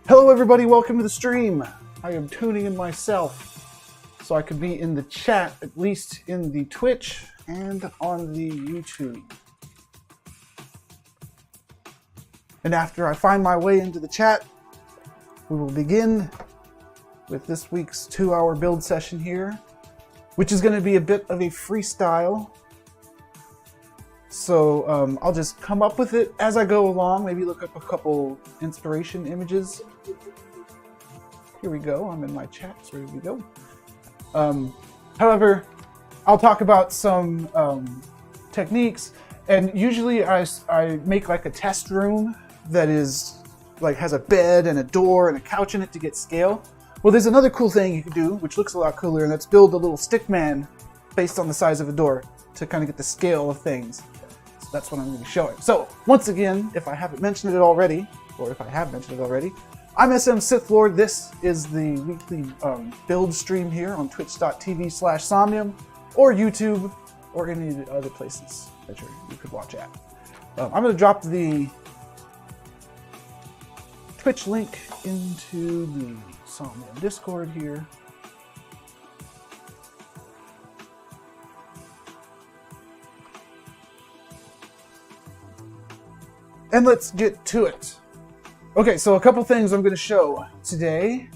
Hello everybody, welcome to the stream. I am tuning in myself so I could be in the chat, at least in the Twitch and on the YouTube. And after I find my way into the chat, we will begin with this week's 2-hour build session here, which is going to be a bit of a freestyle. So I'll just come up with it as I go along, maybe look up a couple inspiration images. Here we go, I'm in my chat, so here we go. However, I'll talk about some techniques, and usually I make like a test room that is like has a bed and a door and a couch in it to get scale. Well, there's another cool thing you can do, which looks a lot cooler, and that's build a little stick man based on the size of a door to kind of get the scale of things. So that's what I'm going to be showing. So once again, if I haven't mentioned it already, or if I have mentioned it already, I'm SM Sith Lord. This is the weekly build stream here on twitch.tv/Somnium or YouTube or any of the other places that you could watch at. I'm going to drop the Twitch link into the Somnium Discord here. And let's get to it. Okay, so a couple things I'm going to show today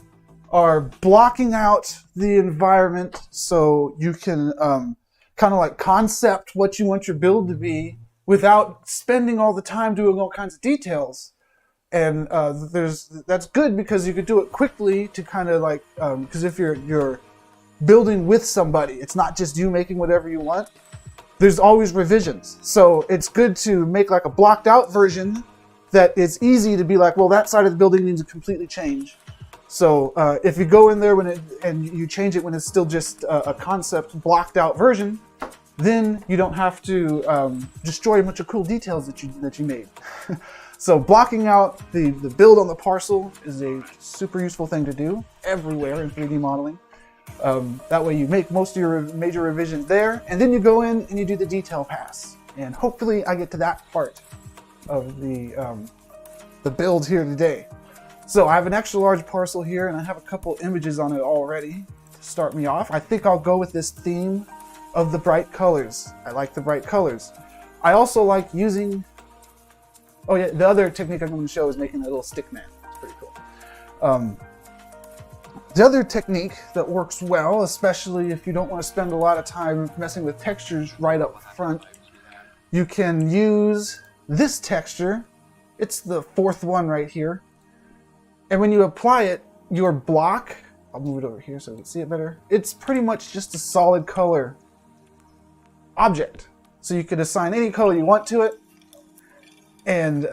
are blocking out the environment so you can kind of like concept what you want your build to be without spending all the time doing all kinds of details. And that's good because you could do it quickly to kind of like, because if you're building with somebody, it's not just you making whatever you want. There's always revisions. So it's good to make like a blocked out version that it's easy to be like, well, that side of the building needs to completely change. So if you go in there and you change it when it's still just a concept blocked out version, then you don't have to destroy a bunch of cool details that you made. So blocking out the build on the parcel is a super useful thing to do everywhere in 3D modeling. That way you make most of your major revisions there, and then you go in and you do the detail pass. And hopefully I get to that part of the build here today. So I have an extra large parcel here, and I have a couple images on it already to start me off. I think I'll go with this theme of the bright colors. I like the bright colors. I also like using, oh yeah, the other technique I'm going to show is making a little stick man. It's pretty cool. The other technique that works well, especially if you don't want to spend a lot of time messing with textures right up front, you can use this texture. It's the fourth one right here. And when you apply it, your block, I'll move it over here so you can see it better. It's pretty much just a solid color object. So you could assign any color you want to it. And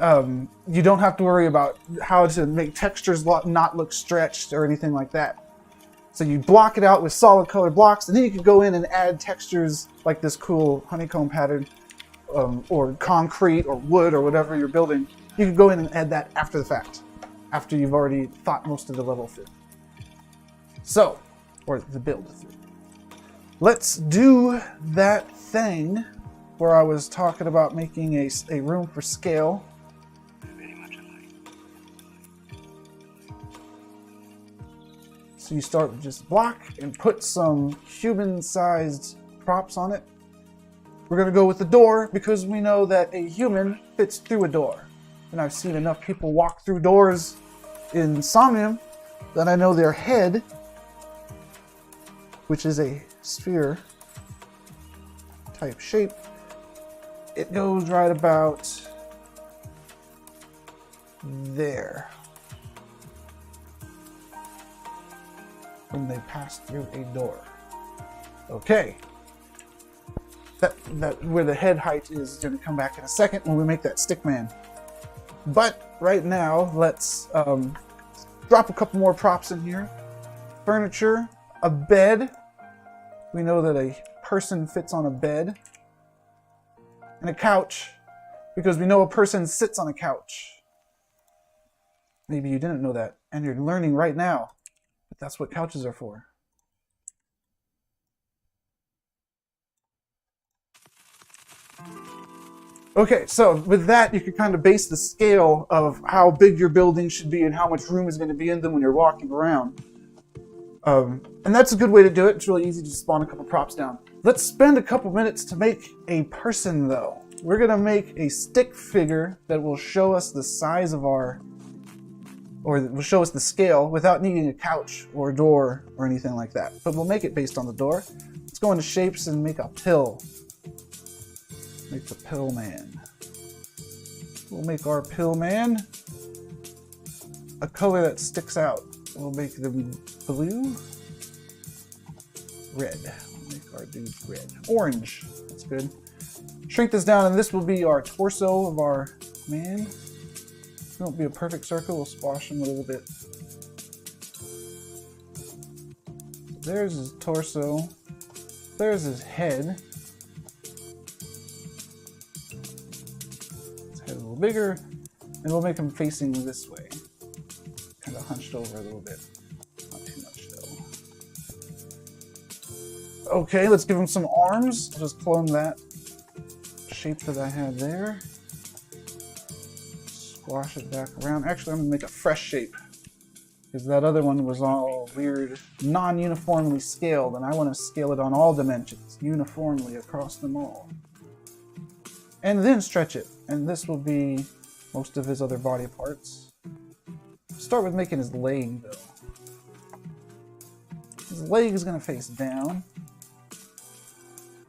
you don't have to worry about how to make textures not look stretched or anything like that. So you block it out with solid color blocks, and then you can go in and add textures like this cool honeycomb pattern, or concrete or wood or whatever you're building. You can go in and add that after the fact, after you've already thought most of the level through. So, or the build through. Let's do that thing where I was talking about making a room for scale. So you start with just block and put some human-sized props on it. We're going to go with the door because we know that a human fits through a door. And I've seen enough people walk through doors in Somnium that I know their head, which is a sphere type shape, it goes right about there when they pass through a door. Okay. That where the head height is going to come back in a second when we make that stick man. But right now, let's drop a couple more props in here. Furniture, a bed. We know that a person fits on a bed. And a couch, because we know a person sits on a couch. Maybe you didn't know that, and you're learning right now that that's what couches are for. Okay, so with that, you can kind of base the scale of how big your building should be and how much room is going to be in them when you're walking around. And that's a good way to do it. It's really easy to spawn a couple props down. Let's spend a couple minutes to make a person, though. We're going to make a stick figure that will show us the size of our, or will show us the scale without needing a couch or a door or anything like that. But we'll make it based on the door. Let's go into shapes and make a pill. Make the pill man. We'll make our pill man a color that sticks out. We'll make them blue, red. We'll make our dude red. Orange, that's good. Shrink this down, and this will be our torso of our man. It won't be a perfect circle, we'll squash him a little bit. There's his torso. There's his head. His head a little bigger, and we'll make him facing this way. Kind of hunched over a little bit. Not too much though. Okay, let's give him some arms. I'll just clone that shape that I had there. Squash it back around. Actually, I'm gonna make a fresh shape because that other one was all weird, non-uniformly scaled, and I want to scale it on all dimensions, uniformly across them all. And then stretch it, and this will be most of his other body parts. Start with making his leg, though. His leg is going to face down.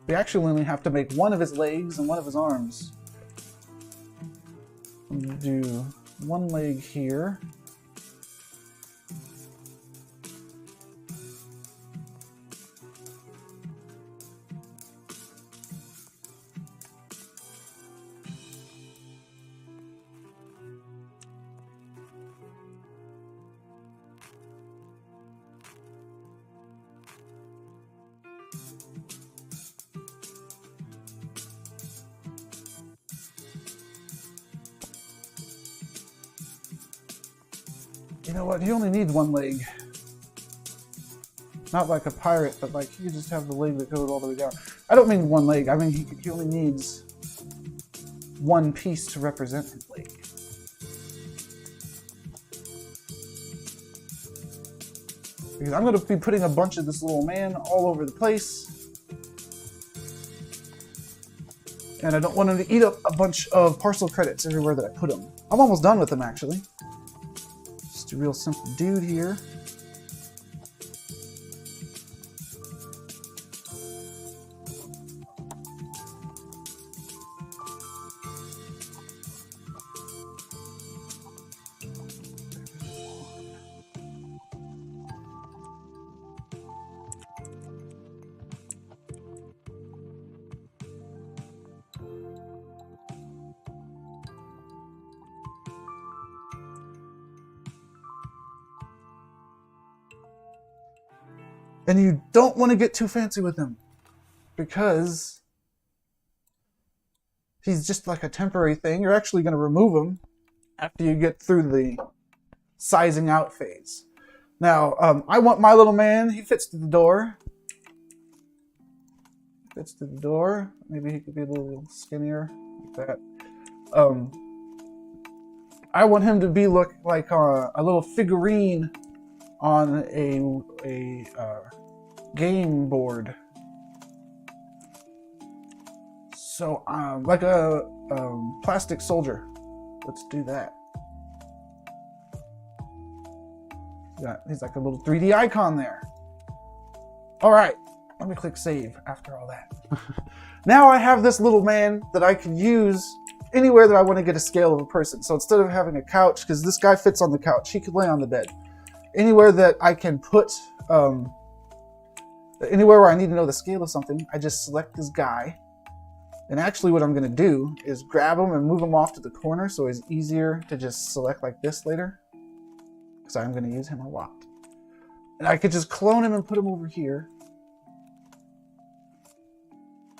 We actually only have to make one of his legs and one of his arms. I'm going to do one leg here. You know what? He only needs one leg. Not like a pirate, but like he just have the leg that goes all the way down. I don't mean one leg. I mean he only needs one piece to represent his leg. Because I'm going to be putting a bunch of this little man all over the place. And I don't want him to eat up a bunch of parcel credits everywhere that I put him. I'm almost done with him, actually. Just a real simple dude here. And you don't want to get too fancy with him because he's just like a temporary thing. You're actually going to remove him after you get through the sizing out phase. Now, I want my little man. He fits to the door. Fits to the door. Maybe he could be a little skinnier like that. I want him to be look like a little figurine on a game board. So, like a plastic soldier. Let's do that. Yeah, he's like a little 3D icon there. All right, let me click save after all that. Now I have this little man that I can use anywhere that I want to get a scale of a person. So instead of having a couch, because this guy fits on the couch, he could lay on the bed. Anywhere that I can put, anywhere where I need to know the scale of something, I just select this guy. And actually what I'm going to do is grab him and move him off to the corner so it's easier to just select like this later. Because I'm going to use him a lot. And I could just clone him and put him over here.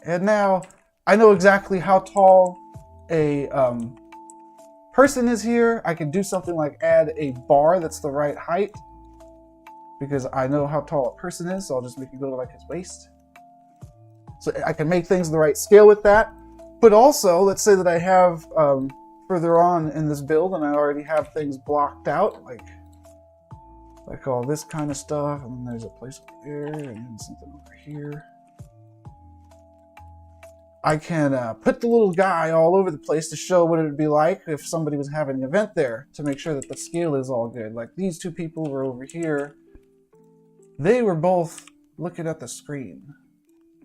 And now I know exactly how tall a person is here. I can do something like add a bar that's the right height because I know how tall a person is, so I'll just make it go to like his waist. So I can make things the right scale with that. But also, let's say that I have further on in this build and I already have things blocked out, like all this kind of stuff, and then there's a place over there and something over here. I can put the little guy all over the place to show what it would be like if somebody was having an event there, to make sure that the scale is all good. Like these two people were over here. They were both looking at the screen.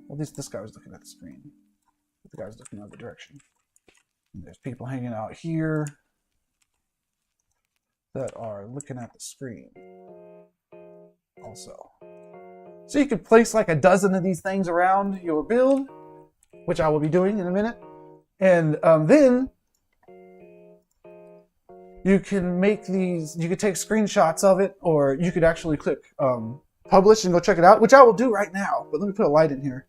Well, at least this guy was looking at the screen. The guy was looking the other direction. And there's people hanging out here that are looking at the screen also. So you could place like a dozen of these things around your build, which I will be doing in a minute. And then you can make these, you could take screenshots of it, or you could actually click publish and go check it out, which I will do right now. But let me put a light in here.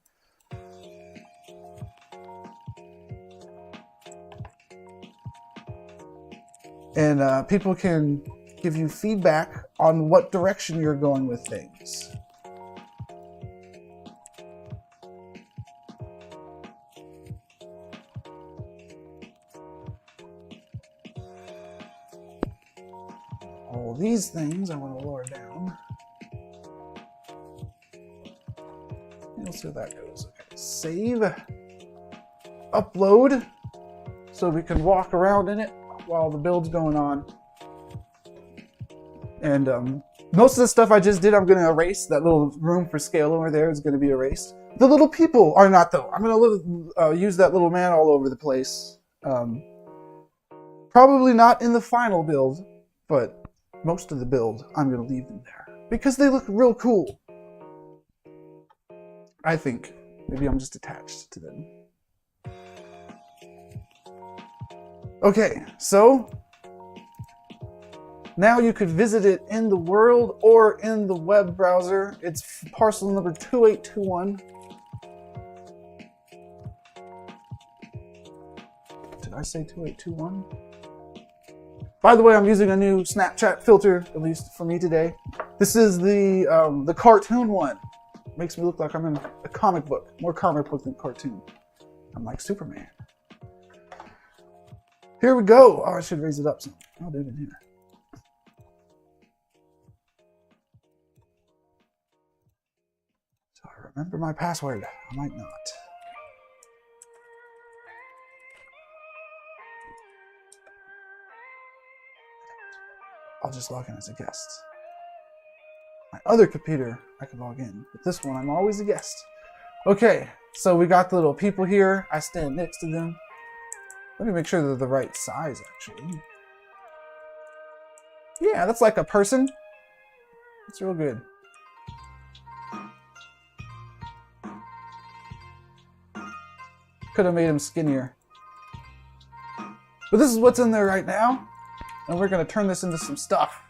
And people can give you feedback on what direction you're going with things. All these things I want to lower down. We'll see how that goes. Okay. Save. Upload. So we can walk around in it while the build's going on. And most of the stuff I just did, I'm going to erase. That little room for scale over there is going to be erased. The little people are not, though. I'm going to use that little man all over the place. Probably not in the final build, but most of the build, I'm going to leave them there. Because they look real cool. I think. Maybe I'm just attached to them. Okay, so now you could visit it in the world or in the web browser. It's parcel number 2821. Did I say 2821? By the way, I'm using a new Snapchat filter, at least for me today. This is the cartoon one. Makes me look like I'm in a comic book. More comic book than cartoon. I'm like Superman. Here we go. Oh, I should raise it up some. I'll do it in here. So I remember my password. I might not. I'll just log in as a guest. My other computer, I can log in. But this one, I'm always a guest. Okay, so we got the little people here. I stand next to them. Let me make sure they're the right size, actually. Yeah, that's like a person. That's real good. Could have made him skinnier. But this is what's in there right now. And we're going to turn this into some stuff.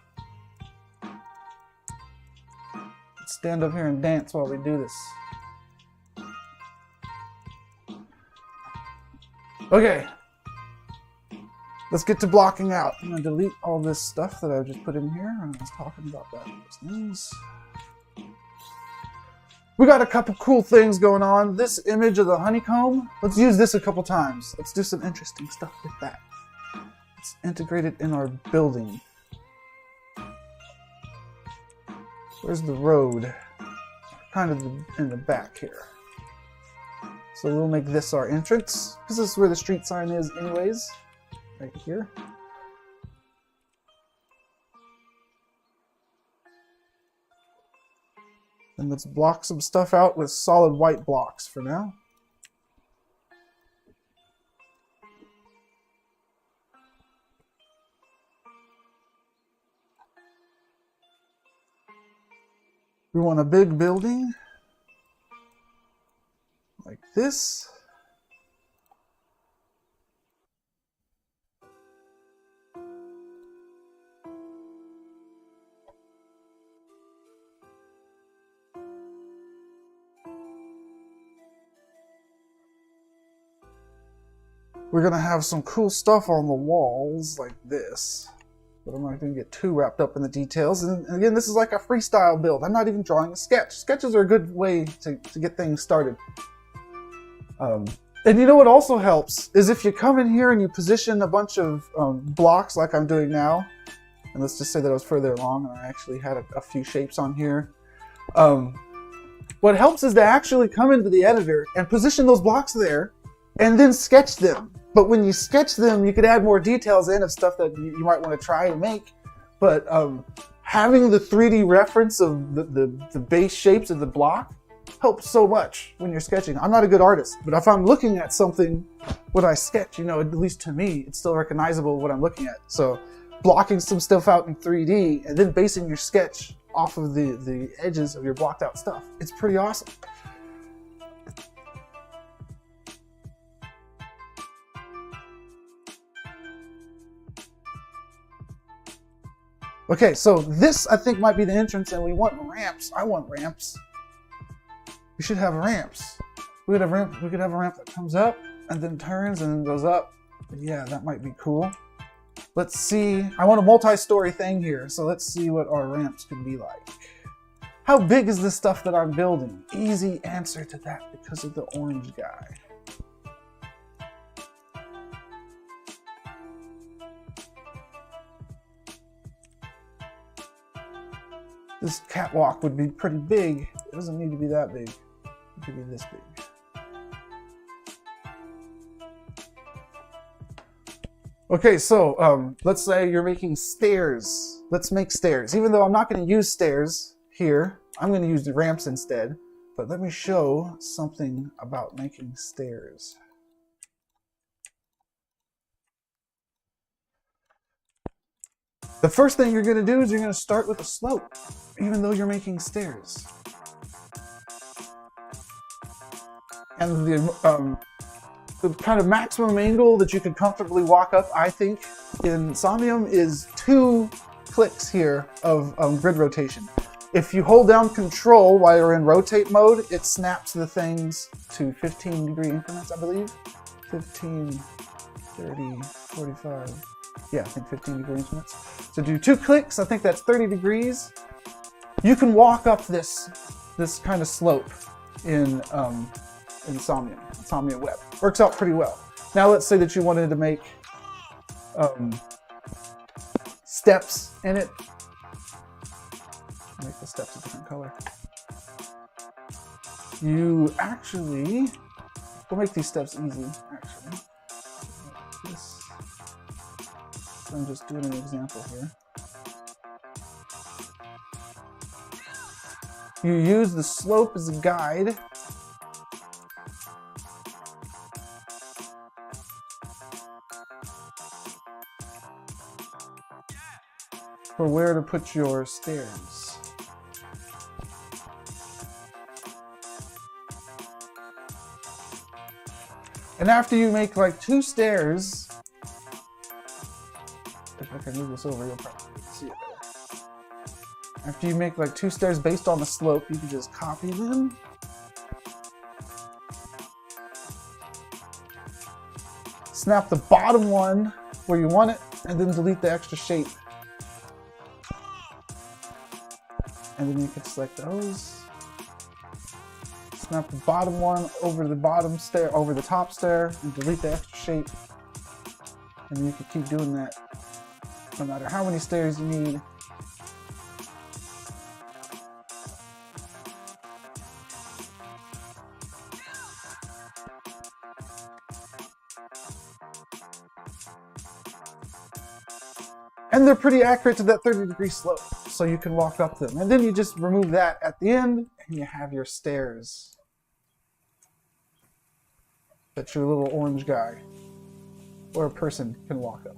Let's stand up here and dance while we do this. Okay. Let's get to blocking out. I'm going to delete all this stuff that I just put in here. I was talking about those things. We got a couple cool things going on. This image of the honeycomb, let's use this a couple times. Let's do some interesting stuff with that. Let's integrate it in our building. Where's the road? Kind of in the back here. So we'll make this our entrance, because this is where the street sign is anyways. Right here. And let's block some stuff out with solid white blocks for now. We want a big building like this. We're going to have some cool stuff on the walls like this, but I'm not going to get too wrapped up in the details. And again, this is like a freestyle build. I'm not even drawing a sketch. Sketches are a good way to get things started. And you know what also helps is if you come in here and you position a bunch of blocks like I'm doing now, and let's just say that I was further along and I actually had a few shapes on here. What helps is to actually come into the editor and position those blocks there and then sketch them. But when you sketch them, you could add more details in of stuff that you might want to try and make. But having the 3D reference of the base shapes of the block helps so much when you're sketching. I'm not a good artist, but if I'm looking at something when I sketch, at least to me, it's still recognizable what I'm looking at. So blocking some stuff out in 3D and then basing your sketch off of the edges of your blocked out stuff, it's pretty awesome. Okay, so this I think might be the entrance, and we want ramps. I want ramps. We should have ramps. We could have a ramp that comes up and then turns and then goes up. But yeah, that might be cool. Let's see. I want a multi-story thing here, so let's see what our ramps could be like. How big is this stuff that I'm building? Easy answer to that because of the orange guy. This catwalk would be pretty big. It doesn't need to be that big. It could be this big. Okay, so let's say you're making stairs. Let's make stairs. Even though I'm not going to use stairs here, I'm going to use the ramps instead. But let me show something about making stairs. The first thing you're going to do is you're going to start with a slope, even though you're making stairs. And the kind of maximum angle that you can comfortably walk up, I think, in Somnium is 2 clicks here of grid rotation. If you hold down Control while you're in rotate mode, it snaps the things to 15-degree increments, I believe. 15, 30, 45. Yeah, I think 15-degree increments. So do 2 clicks, I think that's 30 degrees. You can walk up this kind of slope in Somnium Web. Works out pretty well. Now let's say that you wanted to make steps in it. Make the steps a different color. You actually, we'll make these steps easy, actually. This, I'm just doing an example here. You use the slope as a guide. For where to put your stairs. And after you make like 2 stairs, if I can move this over, you'll probably see it better. After you make like 2 stairs based on the slope, you can just copy them. Snap the bottom one where you want it, and then delete the extra shape. And then you can select those. Snap the bottom one over the bottom stair, over the top stair, and delete the extra shape. And you can keep doing that no matter how many stairs you need. And they're pretty accurate to that 30-degree slope, so you can walk up them. And then you just remove that at the end, and you have your stairs that your little orange guy or a person can walk up.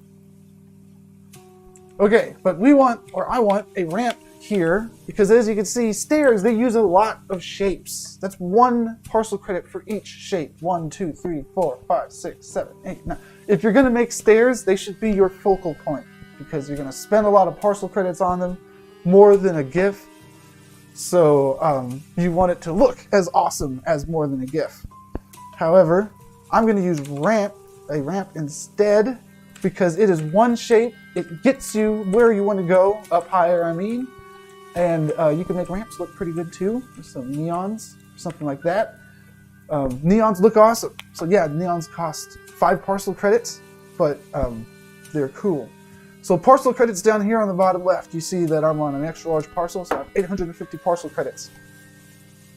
Okay, but we want, or I want, a ramp here, because as you can see, stairs, they use a lot of shapes. That's 1 parcel credit for each shape. 1, 2, 3, 4, 5, 6, 7, 8, 9. If you're gonna make stairs, they should be your focal point, because you're going to spend a lot of parcel credits on them, more than a GIF. So you want it to look as awesome as more than a GIF. However, I'm going to use a ramp instead, because it is 1 shape. It gets you where you want to go, up higher, I mean. And you can make ramps look pretty good too, with some neons, something like that. Neons look awesome. So yeah, neons cost 5 parcel credits, but they're cool. So parcel credits down here on the bottom left, you see that I'm on an extra large parcel, so I have 850 parcel credits.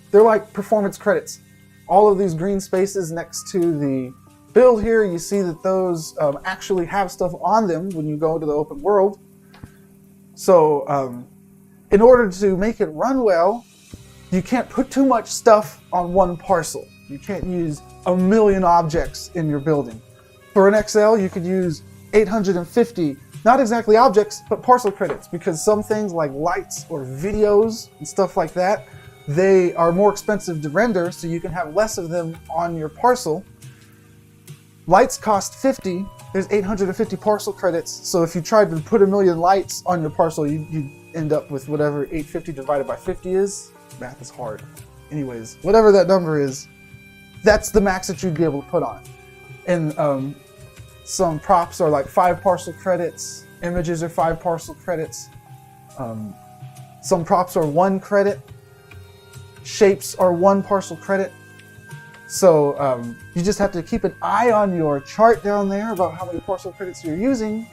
They're like performance credits. All of these green spaces next to the build here, you see that those actually have stuff on them when you go to the open world. So in order to make it run well, you can't put too much stuff on one parcel. You can't use a million objects in your building. For an XL, you could use 850, not exactly objects, but parcel credits, because some things like lights or videos and stuff like that, they are more expensive to render, so you can have less of them on your parcel. Lights cost 50, there's 850 parcel credits, so if you tried to put a million lights on your parcel, you'd end up with whatever 850 divided by 50 is. Math is hard. Anyways, whatever that number is, that's the max that you'd be able to put on it. And some props are like 5 parcel credits, images are 5 parcel credits, some props are 1 credit, shapes are 1 parcel credit. So you just have to keep an eye on your chart down there about how many parcel credits you're using.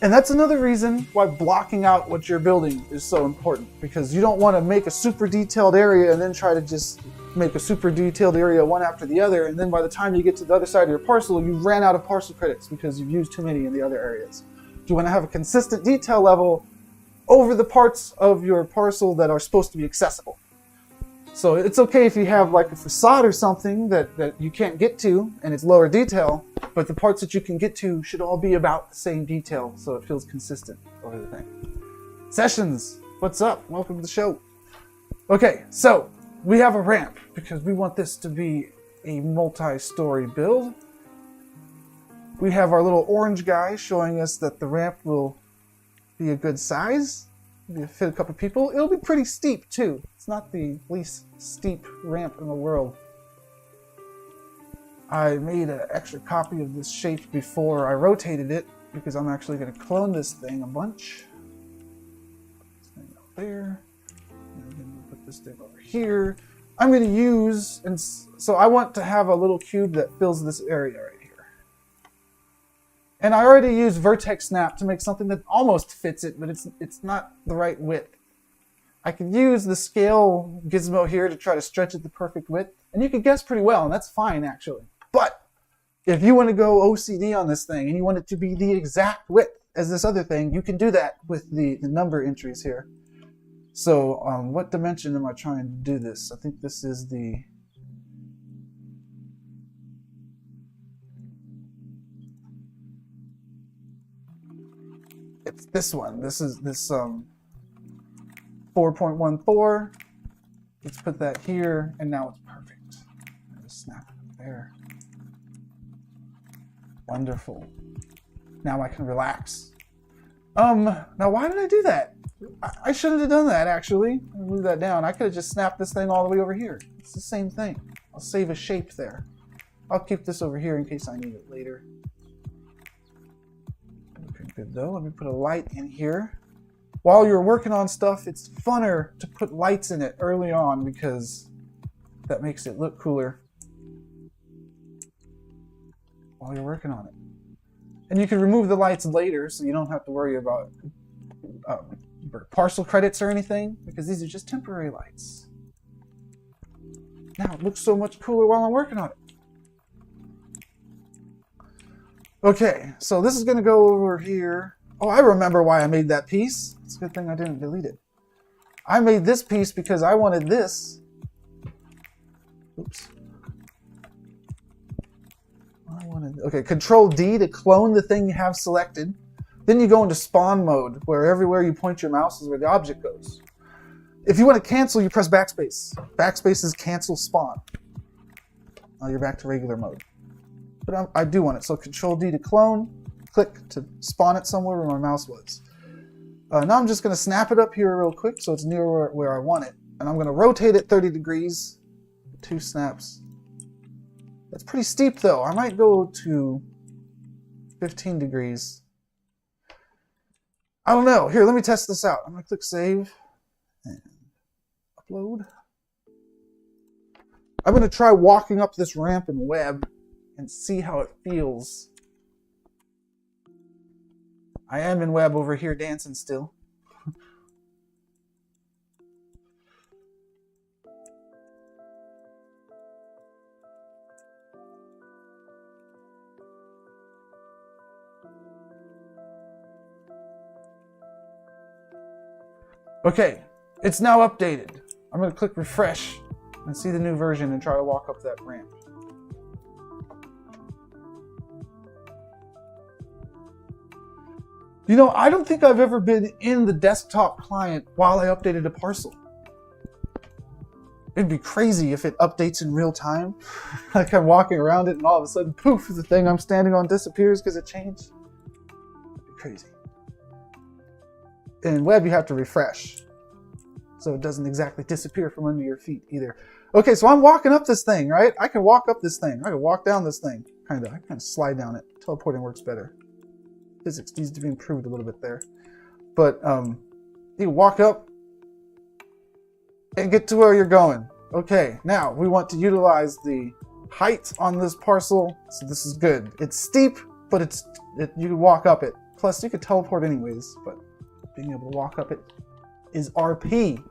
And that's another reason why blocking out what you're building is so important, because you don't want to make a super detailed area and then try to just make a super detailed area one after the other, and then by the time you get to the other side of your parcel, you ran out of parcel credits because you've used too many in the other areas. You want to have a consistent detail level over the parts of your parcel that are supposed to be accessible. So it's okay if you have like a facade or something that you can't get to and it's lower detail, but the parts that you can get to should all be about the same detail so it feels consistent over the thing. Sessions, what's up? Welcome to the show. Okay, so we have a ramp because we want this to be a multi-story build. We have our little orange guy showing us that the ramp will be a good size. Maybe fit a couple people. It'll be pretty steep too. It's not the least steep ramp in the world. I made an extra copy of this shape before I rotated it because I'm actually going to clone this thing a bunch. This thing out there. And then we'll put this thing over here. I'm going to use, and so I want to have a little cube that fills this area right here. And I already used vertex snap to make something that almost fits it, but it's not the right width. I could use the scale gizmo here to try to stretch it the perfect width, and you could guess pretty well, and that's fine actually. But if you want to go OCD on this thing and you want it to be the exact width as this other thing, you can do that with the number entries here. So what dimension am I trying to do this? I think this is the... It's this one. This is this 4.14. Let's put that here, and now it's perfect. Just snap it up there. Wonderful. Now I can relax. Now why did I do that? I shouldn't have done that actually. Move that down. I could have just snapped this thing all the way over here. It's the same thing. I'll save a shape there. I'll keep this over here in case I need it later. Okay, good though. Let me put a light in here. While you're working on stuff, it's funner to put lights in it early on because that makes it look cooler while you're working on it. And you can remove the lights later so you don't have to worry about parcel credits or anything, because these are just temporary lights. Now it looks so much cooler while I'm working on it. Okay, so this is going to go over here. Oh, I remember why I made that piece. It's a good thing I didn't delete it. I made this piece because I wanted this. Oops. Okay, Control D to clone the thing you have selected. Then you go into spawn mode, where everywhere you point your mouse is where the object goes. If you want to cancel, you press backspace. Backspace is cancel spawn. Now you're back to regular mode. But I do want it, so Control D to clone, click to spawn it somewhere where my mouse was. Now I'm just going to snap it up here real quick so it's near where I want it. And I'm going to rotate it 30 degrees, 2 snaps. That's pretty steep though. I might go to 15 degrees. I don't know. Here, let me test this out. I'm going to click save and upload. I'm going to try walking up this ramp in web and see how it feels. I am in web over here dancing still. Okay, it's now updated. I'm going to click refresh and see the new version and try to walk up that ramp. You know, I don't think I've ever been in the desktop client while I updated a parcel. It'd be crazy if it updates in real time. Like I'm walking around it and all of a sudden, poof, the thing I'm standing on disappears because it changed. It'd be crazy. In web, you have to refresh. So it doesn't exactly disappear from under your feet either. Okay, so I'm walking up this thing, right? I can walk up this thing. I can walk down this thing. I kind of slide down it. Teleporting works better. Physics needs to be improved a little bit there. But you walk up and get to where you're going. Okay, now we want to utilize the height on this parcel. So this is good. It's steep, but you can walk up it. Plus, you could teleport anyways, but being able to walk up it is RP.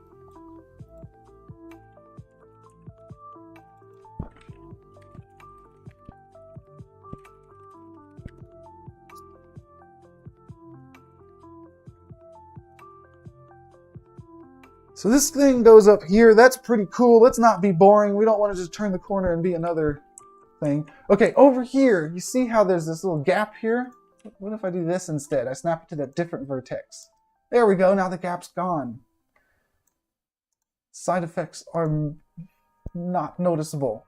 So this thing goes up here. That's pretty cool. Let's not be boring. We don't want to just turn the corner and be another thing. Okay, over here, you see how there's this little gap here? What if I do this instead? I snap it to that different vertex. There we go. Now the gap's gone. Side effects are not noticeable.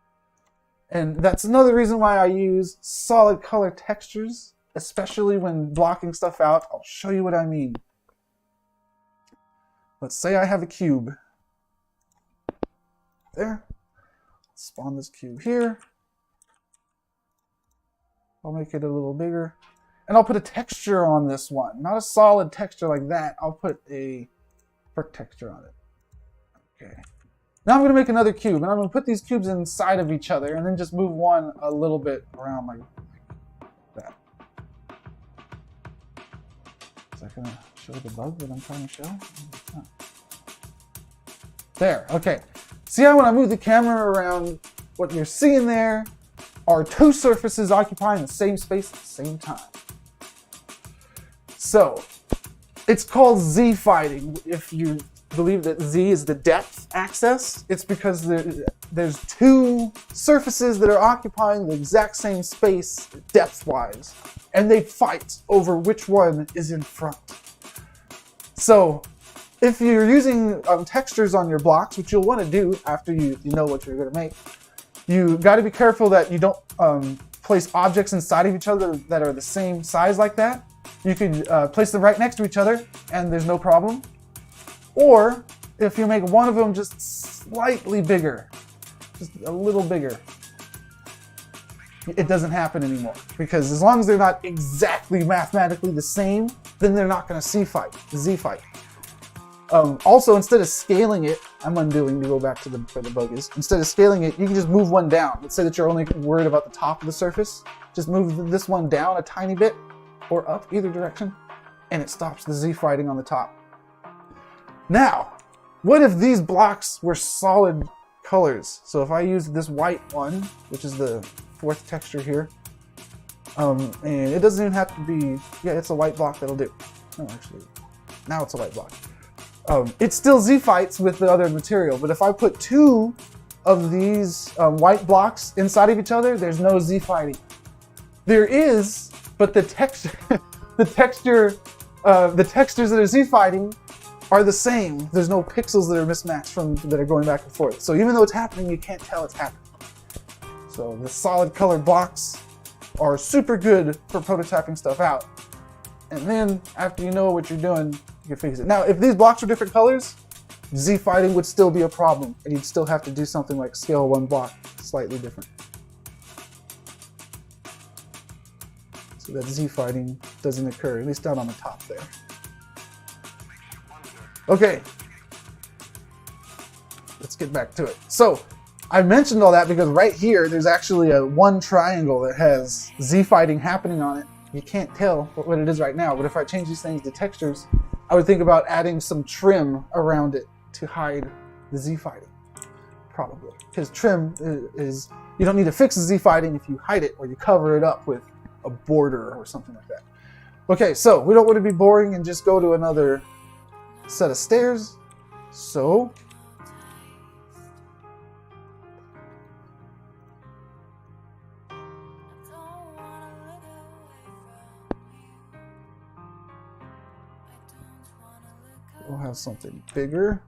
And that's another reason why I use solid color textures, especially when blocking stuff out. I'll show you what I mean. Let's say I have a cube. There. Spawn this cube here. I'll make it a little bigger. And I'll put a texture on this one. Not a solid texture like that. I'll put a brick texture on it. Okay. Now I'm going to make another cube. And I'm going to put these cubes inside of each other. And then just move one a little bit around like that. Is that going to show the bug that I'm trying to show? Oh. There, okay. See how when I move the camera around, what you're seeing there are two surfaces occupying the same space at the same time. So, it's called Z fighting. If you believe that Z is the depth axis, it's because there's two surfaces that are occupying the exact same space depth-wise, and they fight over which one is in front. So, if you're using textures on your blocks, which you'll want to do after you know what you're going to make, you got to be careful that you don't place objects inside of each other that are the same size like that. You could place them right next to each other, and there's no problem. Or if you make one of them just slightly bigger, just a little bigger, it doesn't happen anymore. Because as long as they're not exactly mathematically the same, then they're not going to Z fight. Also, instead of scaling it, I'm undoing to go back to where the bug is. Instead of scaling it, you can just move one down. Let's say that you're only worried about the top of the surface. Just move this one down a tiny bit, or up, either direction, and it stops the Z fighting on the top. Now, what if these blocks were solid colors? So if I use this white one, which is the fourth texture here, and it doesn't even have to be, yeah, it's a white block, that'll do. No, actually, now it's a white block. It still Z fights with the other material, but if I put two of these white blocks inside of each other, there's no Z fighting. There is, but the textures that are Z fighting are the same. There's no pixels that are mismatched that are going back and forth. So even though it's happening, you can't tell it's happening. So the solid colored blocks are super good for prototyping stuff out. And then after you know what you're doing, you can fix it. Now, if these blocks were different colors, Z fighting would still be a problem, and you'd still have to do something like scale one block slightly different. So that Z fighting doesn't occur, at least down on the top there. Okay, let's get back to it. So I mentioned all that because right here, there's actually a one triangle that has Z fighting happening on it. You can't tell what it is right now, but if I change these things to textures, I would think about adding some trim around it to hide the Z fighting, probably. Because trim is, you don't need to fix the Z fighting if you hide it or you cover it up with a border or something like that. Okay, so we don't want to be boring and just go to another set of stairs. So we'll have something bigger.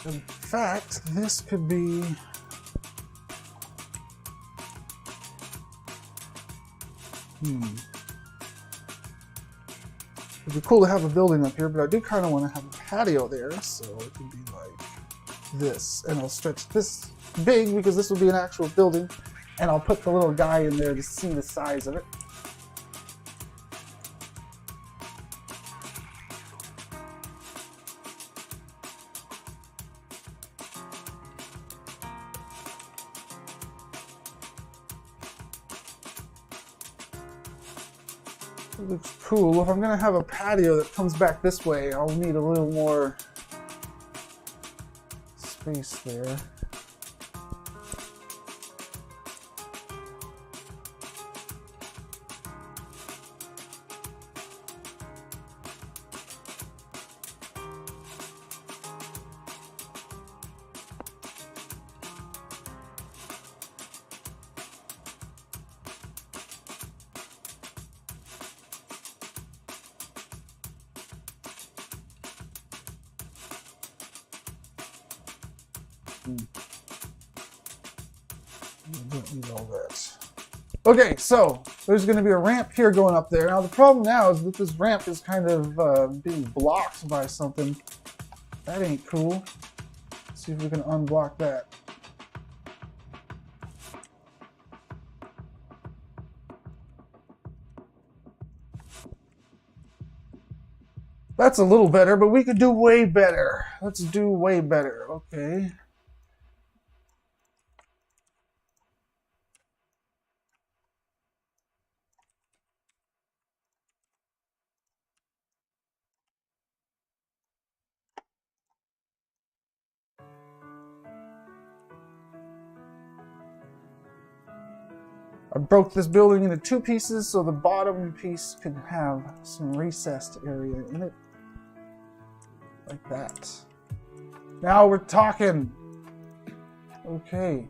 In fact, this could be it'd be cool to have a building up here, but I do kind of want to have a patio there, so it could be like this. And I'll stretch this big because this will be an actual building, and I'll put the little guy in there to see the size of it. It looks cool. If I'm going to have a patio that comes back this way, I'll need a little more space there. Don't need all that. Okay, so there's going to be a ramp here going up there. Now the problem now is that this ramp is kind of being blocked by something. That ain't cool. Let's see if we can unblock that. That's a little better, but we could do way better. Let's do way better. Okay. I broke this building into two pieces so the bottom piece could have some recessed area in it. Like that. Now we're talking. Okay.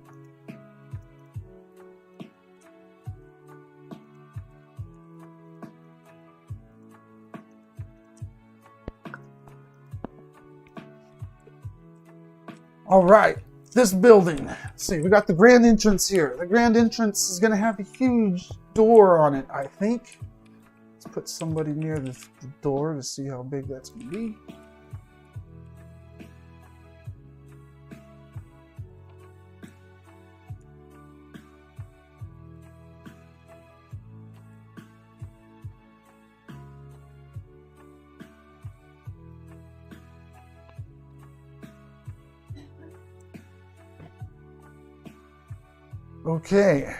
All right. This building, let's see, we got the grand entrance here. The grand entrance is going to have a huge door on it, I think. Let's put somebody near the door to see how big that's going to be. Okay,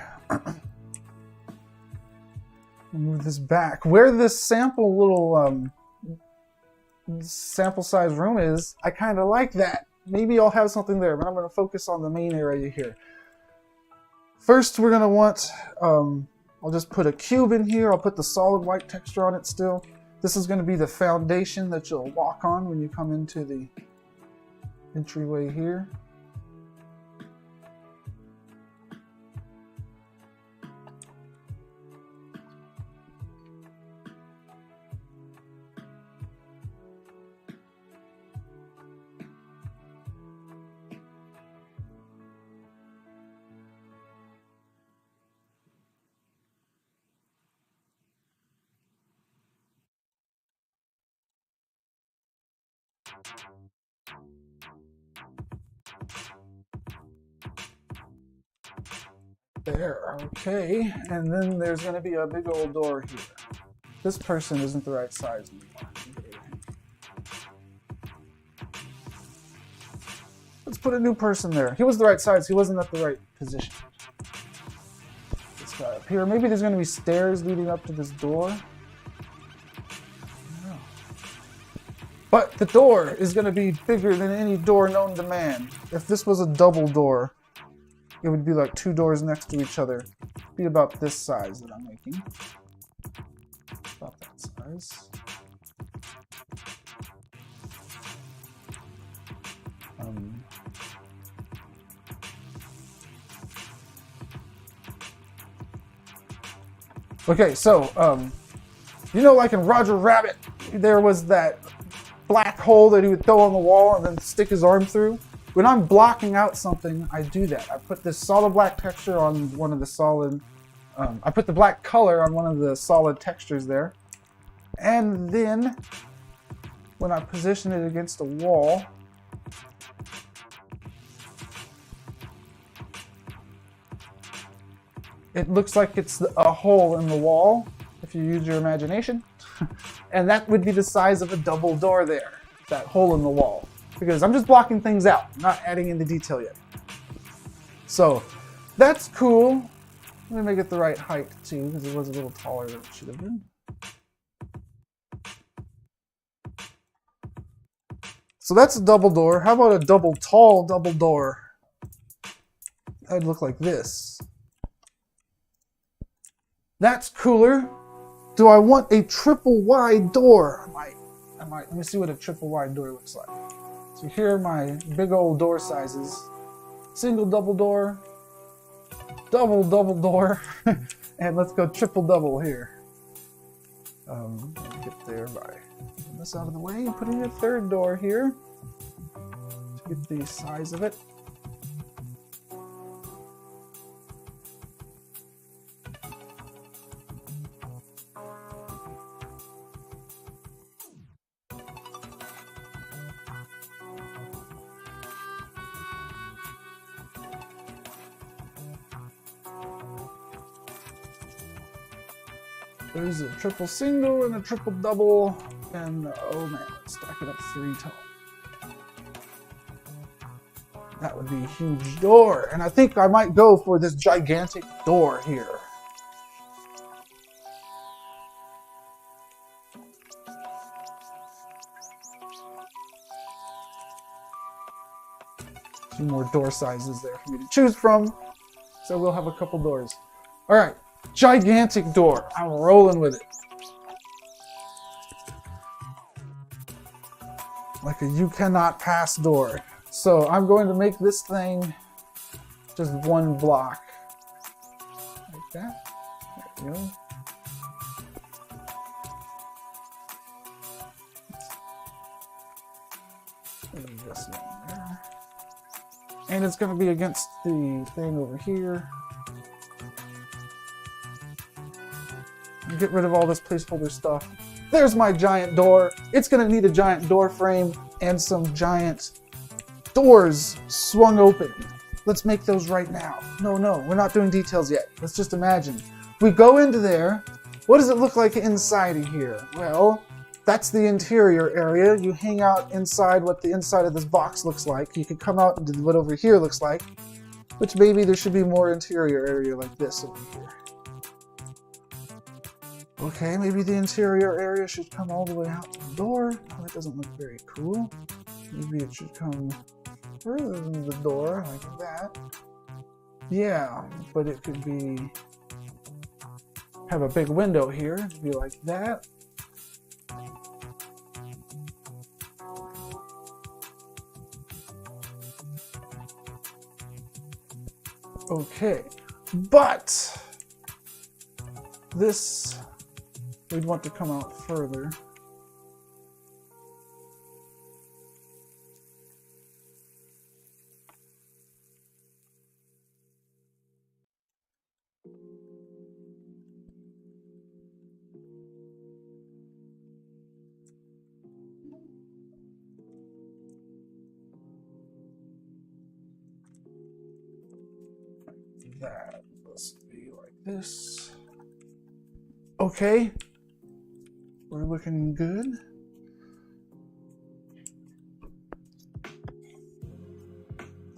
move this back. Where this sample little sample size room is, I kind of like that. Maybe I'll have something there, but I'm going to focus on the main area here. First, we're going to want, I'll just put a cube in here. I'll put the solid white texture on it still. This is going to be the foundation that you'll walk on when you come into the entryway here. There, okay. And then there's going to be a big old door here. This person isn't the right size anymore. Let's put a new person there. He was the right size, he wasn't at the right position. This guy up here. Maybe there's going to be stairs leading up to this door. But the door is going to be bigger than any door known to man. If this was a double door, it would be like two doors next to each other. It'd be about this size that I'm making. About that size. Okay, so, you know, like in Roger Rabbit, there was that black hole that he would throw on the wall and then stick his arm through. When I'm blocking out something, I do that. I put this solid black texture on one of the solid, I put the black color on one of the solid textures there. And then, when I position it against a wall, it looks like it's a hole in the wall, if you use your imagination. And that would be the size of a double door there, that hole in the wall. Because I'm just blocking things out, not adding in the detail yet. So, that's cool. Let me make it the right height too, because it was a little taller than it should have been. So that's a double door. How about a double tall double door? That'd look like this. That's cooler. Do I want a triple wide door? I might. Let me see what a triple wide door looks like. So here are my big old door sizes. Single double door, double door, and let's go triple double here. Get there by getting this out of the way and putting a third door here to get the size of it. There's a triple single and a triple double, and oh man, let's stack it up 3 tall. That would be a huge door, and I think I might go for this gigantic door here. Two more door sizes there for me to choose from, so we'll have a couple doors. All right. Gigantic door. I'm rolling with it. Like a you cannot pass door. So I'm going to make this thing just one block. Like that. There we go. This one there. And it's going to be against the thing over here. Get rid of all this placeholder stuff. There's my giant door. It's going to need a giant door frame and some giant doors swung open. Let's make those right now. No, we're not doing details yet. Let's just imagine. We go into there. What does it look like inside of here? Well, that's the interior area. You hang out inside what the inside of this box looks like. You can come out into what over here looks like, which maybe there should be more interior area like this over here. Okay, maybe the interior area should come all the way out to the door. Oh, that doesn't look very cool. Maybe it should come further than the door, like that. Yeah, but it could be... have a big window here, it'd be like that. Okay, but this... we'd want to come out further. that must be like this. Okay, we're looking good.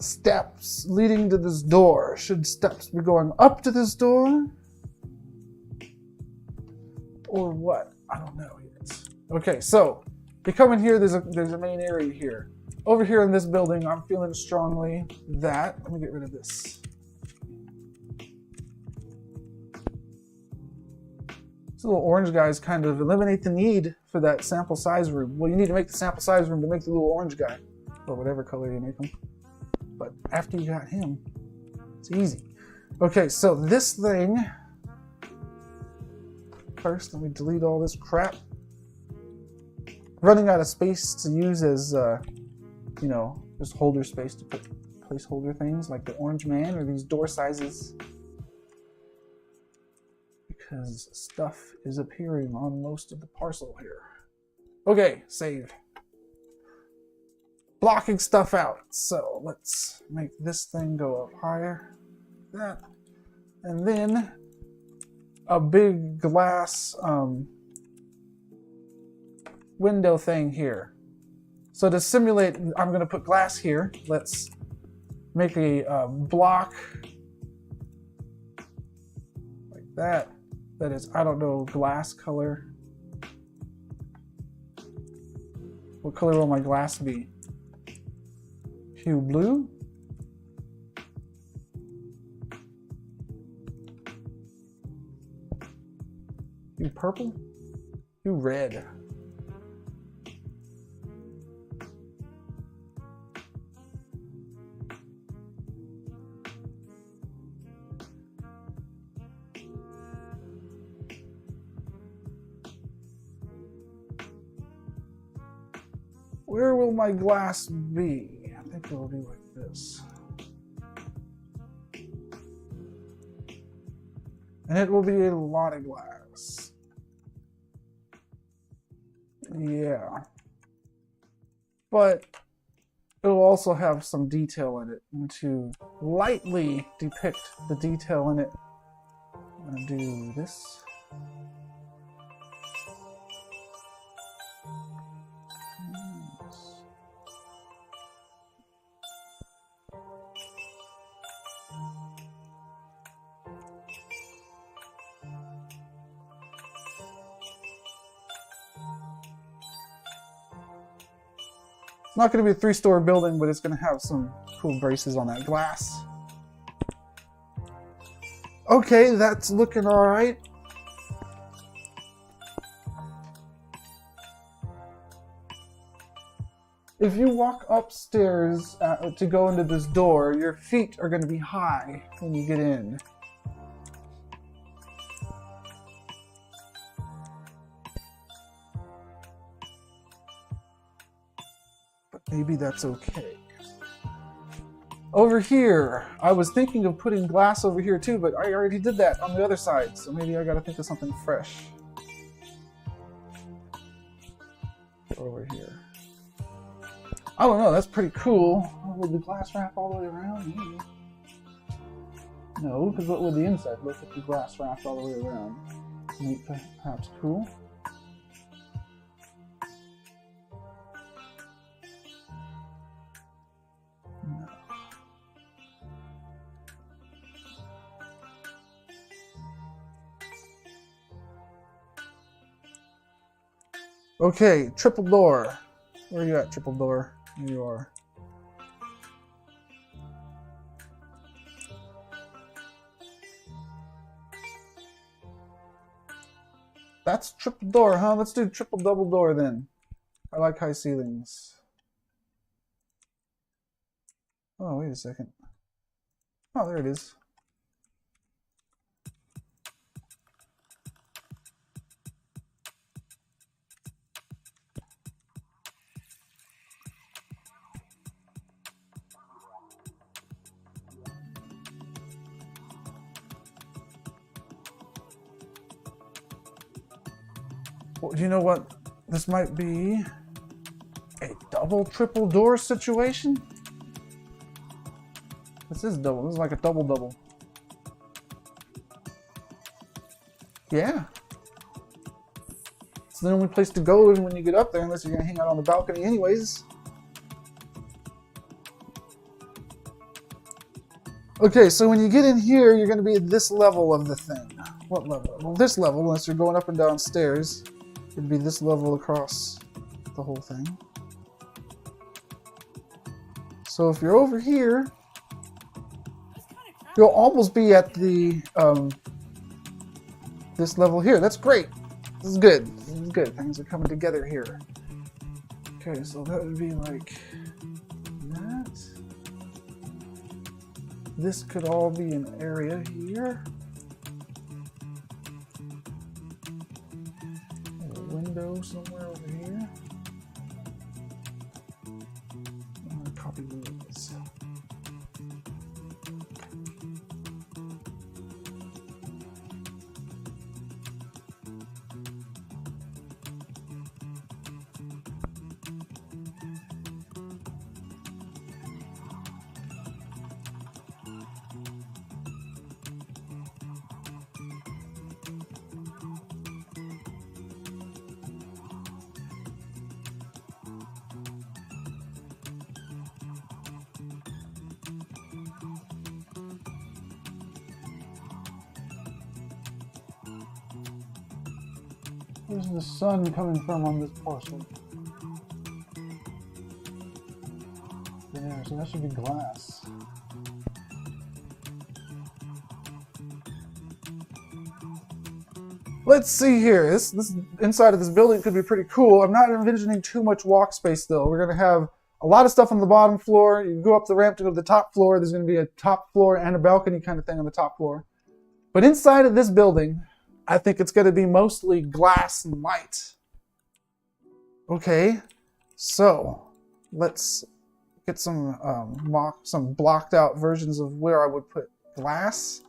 Steps leading to this door. Should steps be going up to this door? Or what? I don't know yet. Okay, so you come in here, there's a main area here. Over here in this building, I'm feeling strongly that, let me get rid of this. These little orange guys kind of eliminate the need for that sample size room. Well, you need to make the sample size room to make the little orange guy, or whatever color you make them. But after you got him, it's easy. Okay, so this thing, first let me delete all this crap. Running out of space to use as, you know, just holder space to put placeholder things like the orange man or these door sizes. Because stuff is appearing on most of the parcel here. Okay, save. Blocking stuff out. So let's make this thing go up higher. That. And then a big glass window thing here. So to simulate, I'm going to put glass here. Let's make a block like that. That is, I don't know, glass color. What color will my glass be? Hue blue? Hue purple? Hue red? Where will my glass be? I think it will be like this. And it will be a lot of glass. Yeah. But it will also have some detail in it. And to lightly depict the detail in it, I'm going to do this. It's not going to be a 3-story building, but it's going to have some cool braces on that glass. Okay, that's looking all right. If you walk upstairs to go into this door, your feet are going to be high when you get in. Maybe that's okay. Over here, I was thinking of putting glass over here too, but I already did that on the other side, so maybe I gotta think of something fresh. Over here. I don't know, that's pretty cool. Would the glass wrap all the way around? Maybe. No, because what would the inside look if the glass wrapped all the way around? Maybe perhaps cool. Okay, triple door. Where are you at, triple door? Here you are. That's triple door, huh? Let's do triple double door then. I like high ceilings. Oh, wait a second. Oh, there it is. Well, do you know what? This might be a double triple door situation. This is double. This is like a double double. Yeah. It's the only place to go when you get up there, unless you're going to hang out on the balcony anyways. Okay, so when you get in here, you're going to be at this level of the thing. What level? Well, this level, unless you're going up and down stairs, it'd be this level across the whole thing. So if you're over here, you'll almost be at the this level here. That's great. This is good. This is good. Things are coming together here. Okay, so that would be like that. This could all be an area here. A window somewhere over here. I'm going to copy these. Where's the sun coming from on this porcelain? There, so that should be glass. Let's see here. This inside of this building could be pretty cool. I'm not envisioning too much walk space though. We're gonna have a lot of stuff on the bottom floor. You go up the ramp to go to the top floor. There's gonna be a top floor and a balcony kind of thing on the top floor. But inside of this building, I think it's going to be mostly glass and light. Okay, so let's get some blocked out versions of where I would put glass.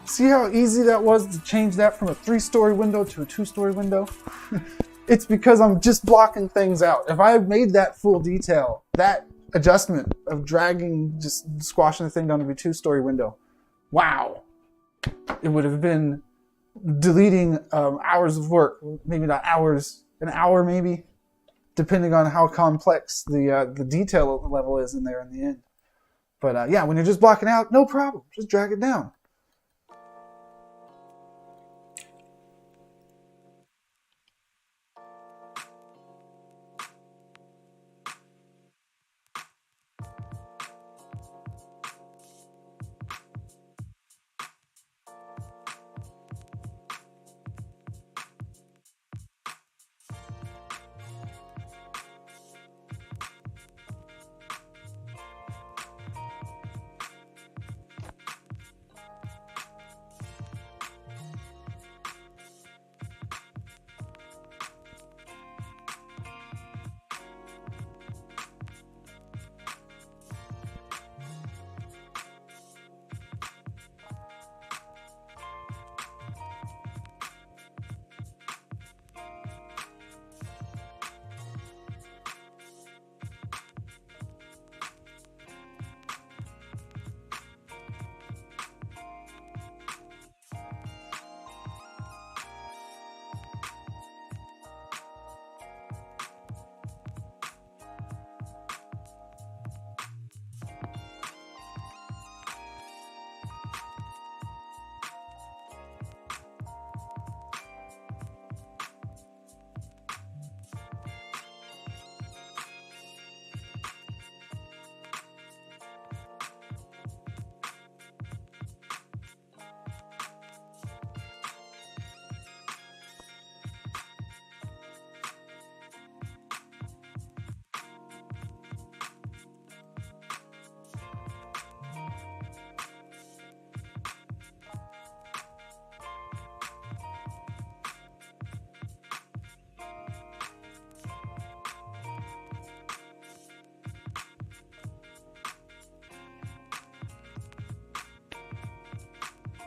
See how easy that was to change that from a 3-story window to a 2-story window? It's because I'm just blocking things out. If I had made that full detail, that adjustment of dragging, just squashing the thing down to be a 2-story window, wow. It would have been deleting hours of work. Maybe not hours, an hour maybe, depending on how complex the detail level is in there in the end. But yeah, when you're just blocking out, no problem. Just drag it down.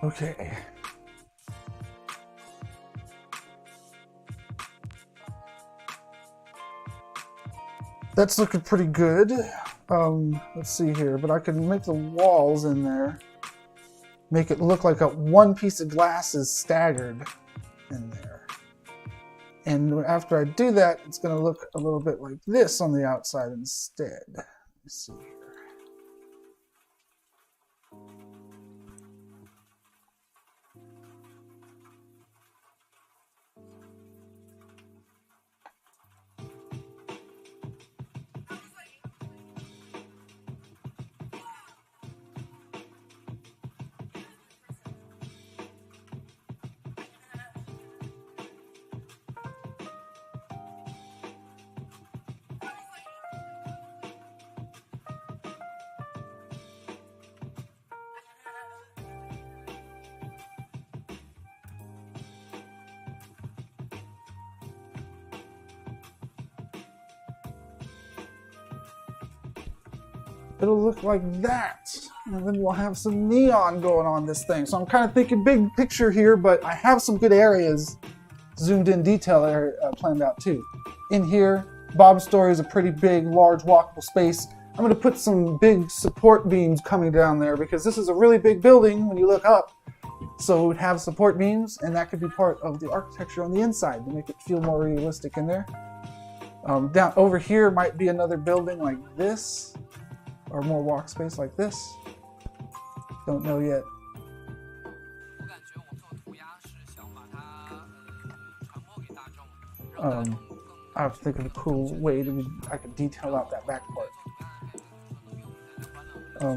Okay. That's looking pretty good. Let's see here, but I can make the walls in there, make it look like one piece of glass is staggered in there. And after I do that, it's going to look a little bit like this on the outside instead. Let's see here. It'll look like that. And then we'll have some neon going on this thing. So I'm kind of thinking big picture here, but I have some good areas, zoomed in detail area planned out too. In here, Bob's Story is a pretty big, large walkable space. I'm going to put some big support beams coming down there because this is a really big building when you look up. So it would have support beams, and that could be part of the architecture on the inside to make it feel more realistic in there. Down over here might be another building like this, or more walk space like this. Don't know yet. I have to think of a cool way I could detail out that back part.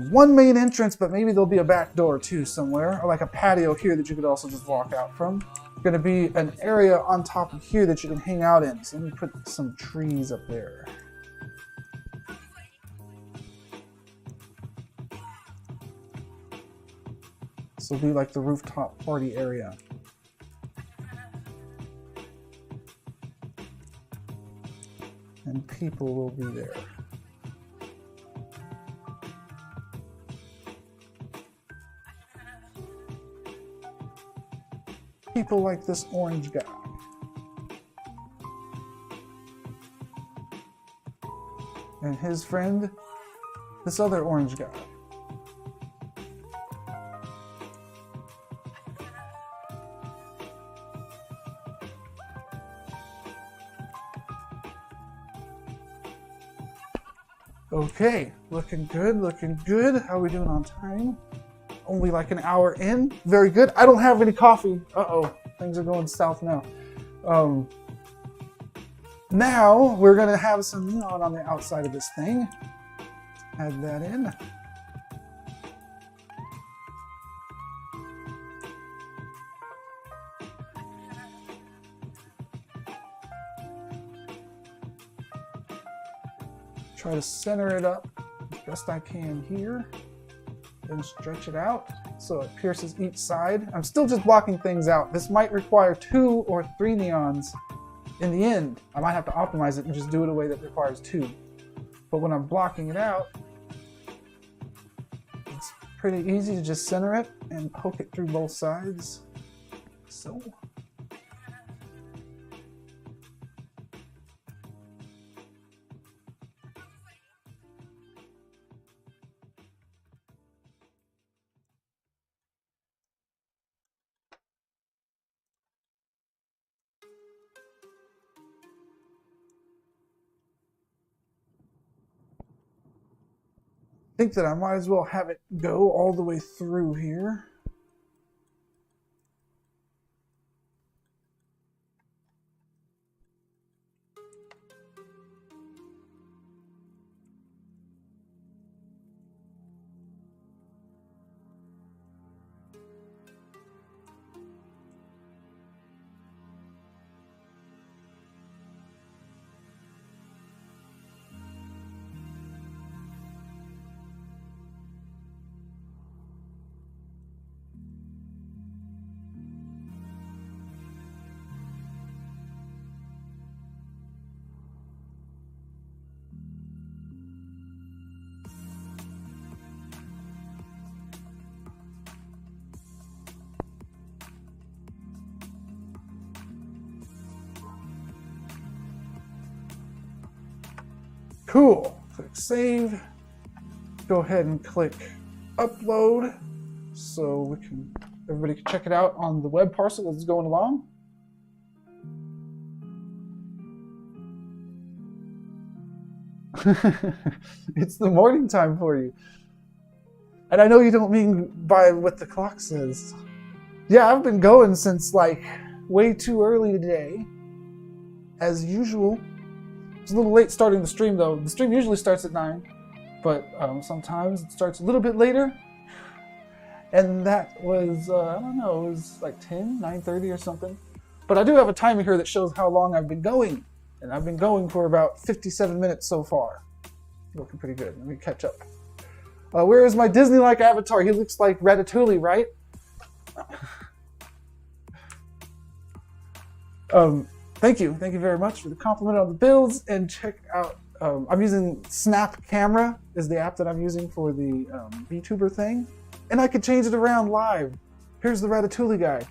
One main entrance, but maybe there'll be a back door too somewhere, or like a patio here that you could also just walk out from. Going to be an area on top of here that you can hang out in. So let me put some trees up there. This will be like the rooftop party area. And people will be there. People like this orange guy. And his friend, this other orange guy. Okay, looking good, looking good. How are we doing on time? Only like an hour in. Very good. I don't have any coffee. Uh-oh, things are going south now. Now we're gonna have some neon on the outside of this thing. Add that in. Try to center it up as best I can here. Then stretch it out so it pierces each side. I'm still just blocking things out. This might require 2 or 3 neons in the end. I might have to optimize it and just do it a way that requires 2. But when I'm blocking it out, it's pretty easy to just center it and poke it through both sides. So. I think that I might as well have it go all the way through here. Cool. Click save. Go ahead and click upload so everybody can check it out on the web parcel that's going along. It's the morning time for you. And I know you don't mean by what the clock says. Yeah, I've been going since like way too early today. As usual. It's a little late starting the stream though. The stream usually starts at 9, but sometimes it starts a little bit later. And that was, I don't know, it was like 9:30 or something. But I do have a timer here that shows how long I've been going. And I've been going for about 57 minutes so far. Looking pretty good. Let me catch up. Where is my Disney-like avatar? He looks like Ratatouille, right? Thank you very much for the compliment on the builds. And check out, I'm using Snap Camera is the app that I'm using for the VTuber thing. And I could change it around live. Here's the Ratatouille guy.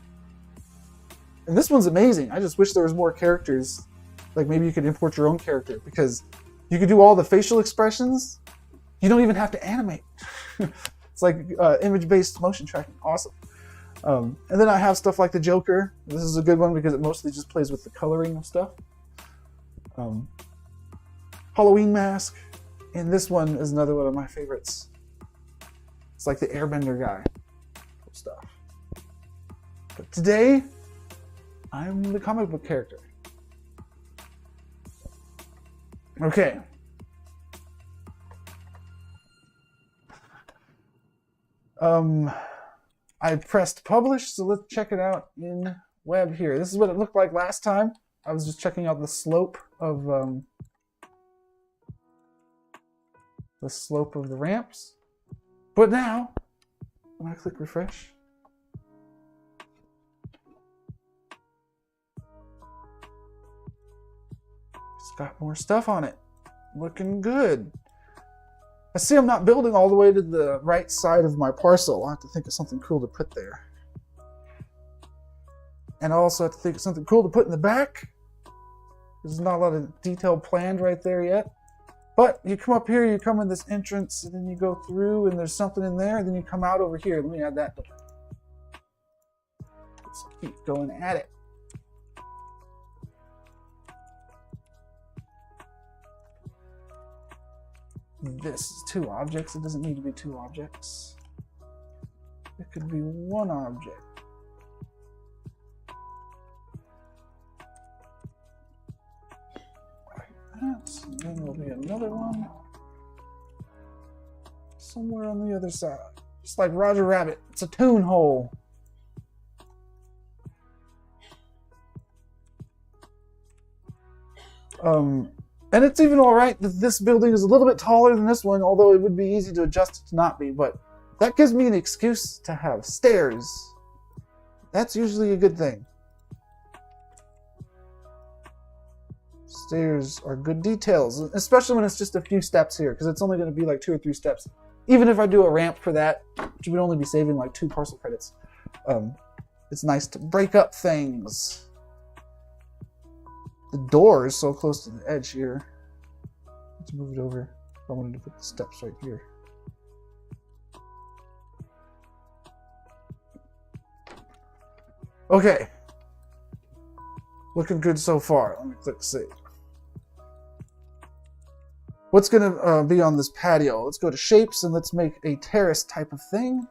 And this one's amazing. I just wish there was more characters. Like maybe you could import your own character because you could do all the facial expressions. You don't even have to animate. It's like image-based motion tracking. Awesome. And then I have stuff like the Joker. This is a good one because it mostly just plays with the coloring of stuff. Halloween mask. And this one is another one of my favorites. It's like the Airbender guy. Cool stuff. But today, I'm the comic book character. Okay. I pressed publish, so let's check it out in web here. This is what it looked like last time. I was just checking out the slope of the ramps. But now, when I click refresh, it's got more stuff on it. Looking good. I see I'm not building all the way to the right side of my parcel. I'll have to think of something cool to put there. And I also have to think of something cool to put in the back. There's not a lot of detail planned right there yet. But you come up here, you come in this entrance, and then you go through, and there's something in there, and then you come out over here. Let me add that. Let's keep going at it. This is 2 objects. It doesn't need to be 2 objects. It could be 1 object. Like that. And then there'll be another one somewhere on the other side. Just like Roger Rabbit. It's a tune hole. And it's even all right that this building is a little bit taller than this one, although it would be easy to adjust it to not be, but that gives me an excuse to have stairs. That's usually a good thing. Stairs are good details, especially when it's just a few steps here, because it's only going to be like 2 or 3 steps. Even if I do a ramp for that, which would only be saving like 2 parcel credits, it's nice to break up things. The door is so close to the edge here. Let's move it over. I wanted to put the steps right here. Okay. Looking good so far. Let me click save. What's going to be on this patio? Let's go to shapes and let's make a terrace type of thing.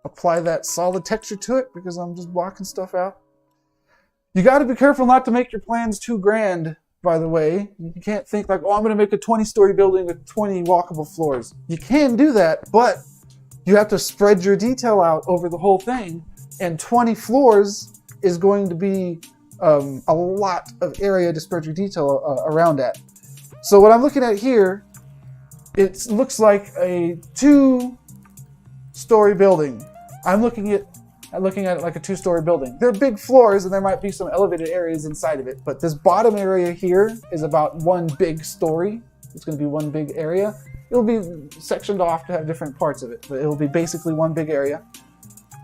Apply that solid texture to it because I'm just blocking stuff out. You got to be careful not to make your plans too grand, by the way. You can't think like, oh, I'm going to make a 20-story building with 20 walkable floors. You can do that, but you have to spread your detail out over the whole thing. And 20 floors is going to be a lot of area to spread your detail around at. So what I'm looking at here, it looks like a 2-story building. I'm looking at it like a 2-story building. They're big floors and there might be some elevated areas inside of it, but this bottom area here is about 1 big story. It's going to be 1 big area. It'll be sectioned off to have different parts of it, but it'll be basically 1 big area.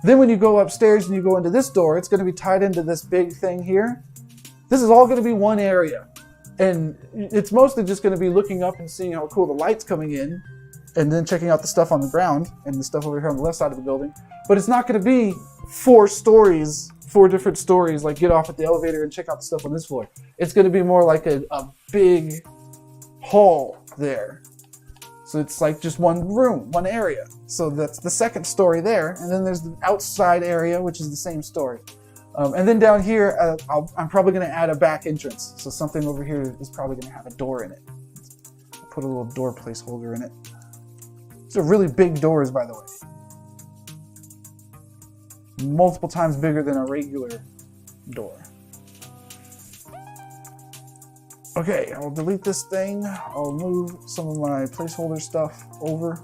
Then when you go upstairs and you go into this door, it's going to be tied into this big thing here. This is all going to be 1 area. And it's mostly just going to be looking up and seeing how cool the light's coming in, and then checking out the stuff on the ground and the stuff over here on the left side of the building. But it's not going to be 4 different stories, like get off at the elevator and check out the stuff on this floor. It's going to be more like a big hall there. So it's like just one room, one area. So that's the second story there. And then there's the outside area, which is the same story. And then down here, I'm probably going to add a back entrance. So something over here is probably going to have a door in it. I'll put a little door placeholder in it. These are really big doors, by the way. Multiple times bigger than a regular door. Okay, I'll delete this thing. I'll move some of my placeholder stuff over.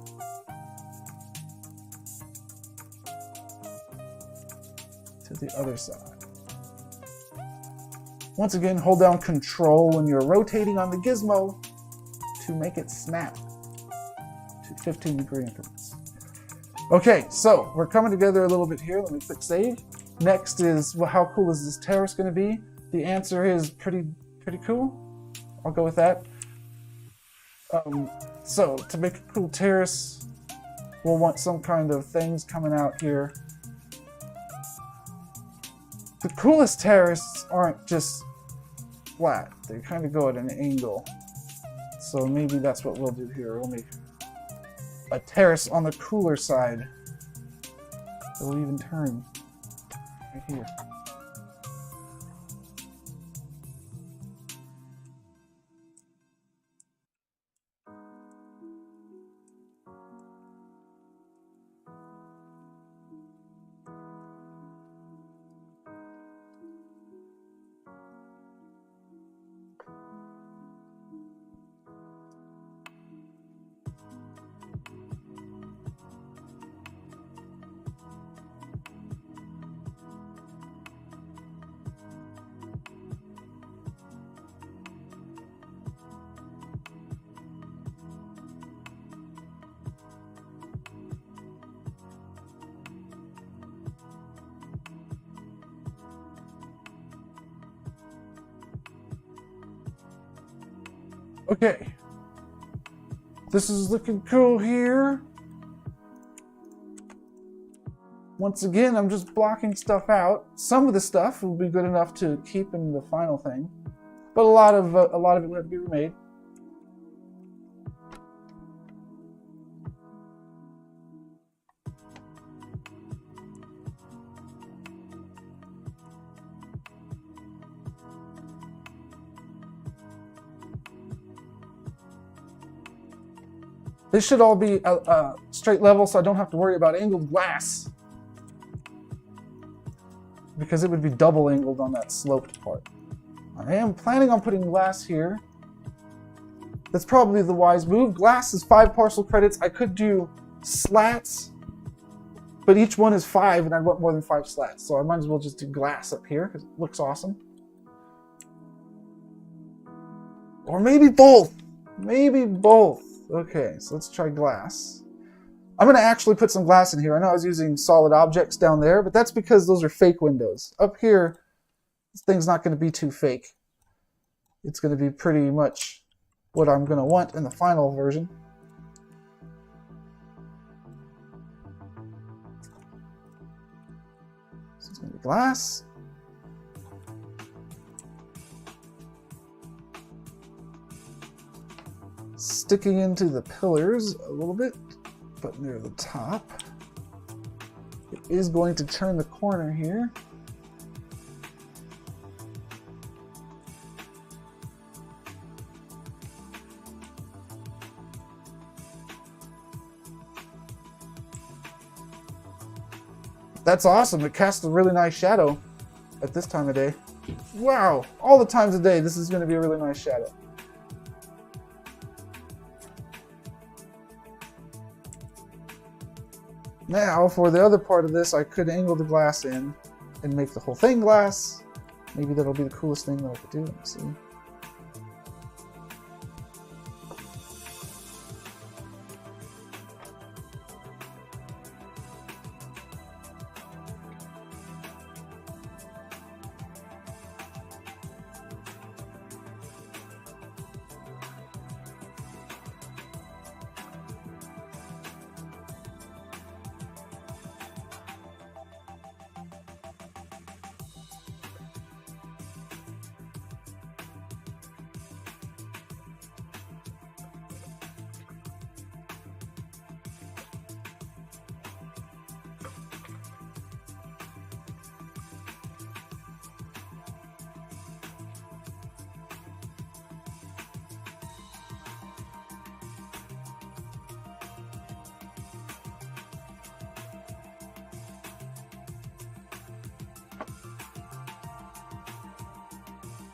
To the other side. Once again, hold down Control when you're rotating on the gizmo to make it snap to 15-degree increments. Okay, so we're coming together a little bit here. Let me click Save. Next is, well, how cool is this terrace going to be? The answer is pretty cool. I'll go with that. So to make a cool terrace, we'll want some kind of things coming out here. The coolest terraces aren't just flat. They kind of go at an angle. So maybe that's what we'll do here. We'll make a terrace on the cooler side. It'll even turn right here. Okay, this is looking cool here. Once again, I'm just blocking stuff out. Some of the stuff will be good enough to keep in the final thing, but a lot of it will have to be remade. This should all be straight level, so I don't have to worry about angled glass. Because it would be double angled on that sloped part. I am planning on putting glass here. That's probably the wise move. Glass is 5 parcel credits. I could do slats, but each one is 5, and I want more than 5 slats. So I might as well just do glass up here, because it looks awesome. Or maybe both. Maybe both. Okay, so let's try glass. I'm going to actually put some glass in here. I know I was using solid objects down there, but that's because those are fake windows. Up here, this thing's not going to be too fake. It's going to be pretty much what I'm going to want in the final version. So it's going to be glass. Sticking into the pillars a little bit, but near the top. It is going to turn the corner here. That's awesome. It casts a really nice shadow at this time of day. Wow, all the times of day this is going to be a really nice shadow. Now, for the other part of this, I could angle the glass in and make the whole thing glass. Maybe that'll be the coolest thing that I could do. Let's see.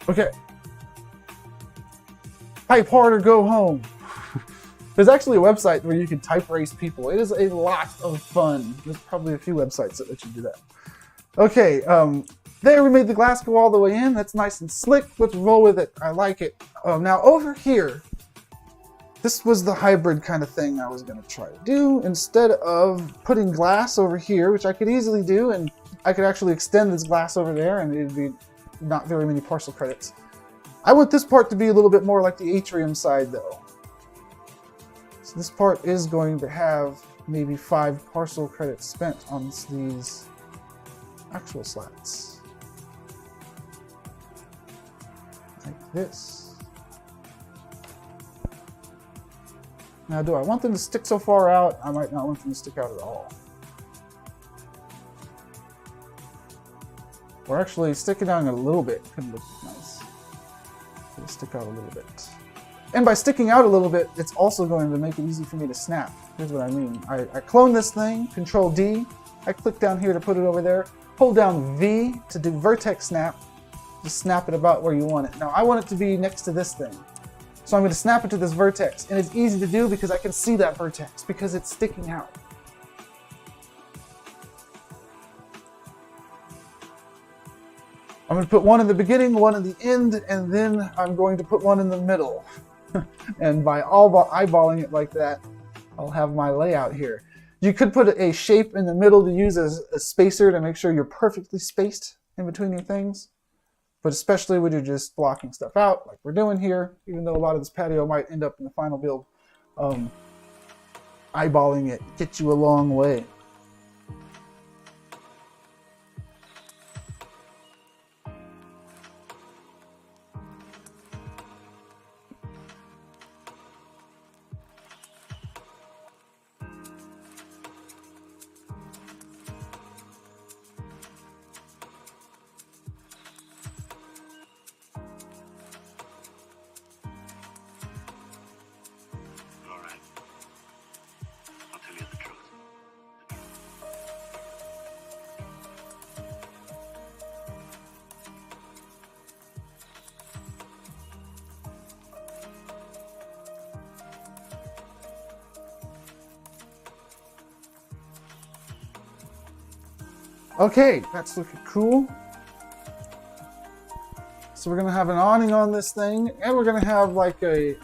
Okay. Type hard or go home. There's actually a website where you can type race people. It is a lot of fun. There's probably a few websites that let you do that. Okay, there we made the glass go all the way in. That's nice and slick. Let's roll with it. I like it. Now over here, this was the hybrid kind of thing I was going to try to do. Instead of putting glass over here, which I could easily do, and I could actually extend this glass over there and it'd be not very many parcel credits. I want this part to be a little bit more like the atrium side though. So this part is going to have maybe 5 parcel credits spent on these actual slats. Like this. Now do I want them to stick so far out? I might not want them to stick out at all. Or actually sticking down a little bit could look nice. So it'll stick out a little bit. And by sticking out a little bit, it's also going to make it easy for me to snap. Here's what I mean. I clone this thing, Control D. I click down here to put it over there. Hold down V to do vertex snap. Just snap it about where you want it. Now I want it to be next to this thing. So I'm going to snap it to this vertex. And it's easy to do because I can see that vertex because it's sticking out. I'm going to put one in the beginning, one in the end, and then I'm going to put one in the middle. And by eyeballing it like that, I'll have my layout here. You could put a shape in the middle to use as a spacer to make sure you're perfectly spaced in between your things. But especially when you're just blocking stuff out, like we're doing here, even though a lot of this patio might end up in the final build, eyeballing it gets you a long way. Okay, that's looking cool. So we're gonna have an awning on this thing, and we're gonna have like a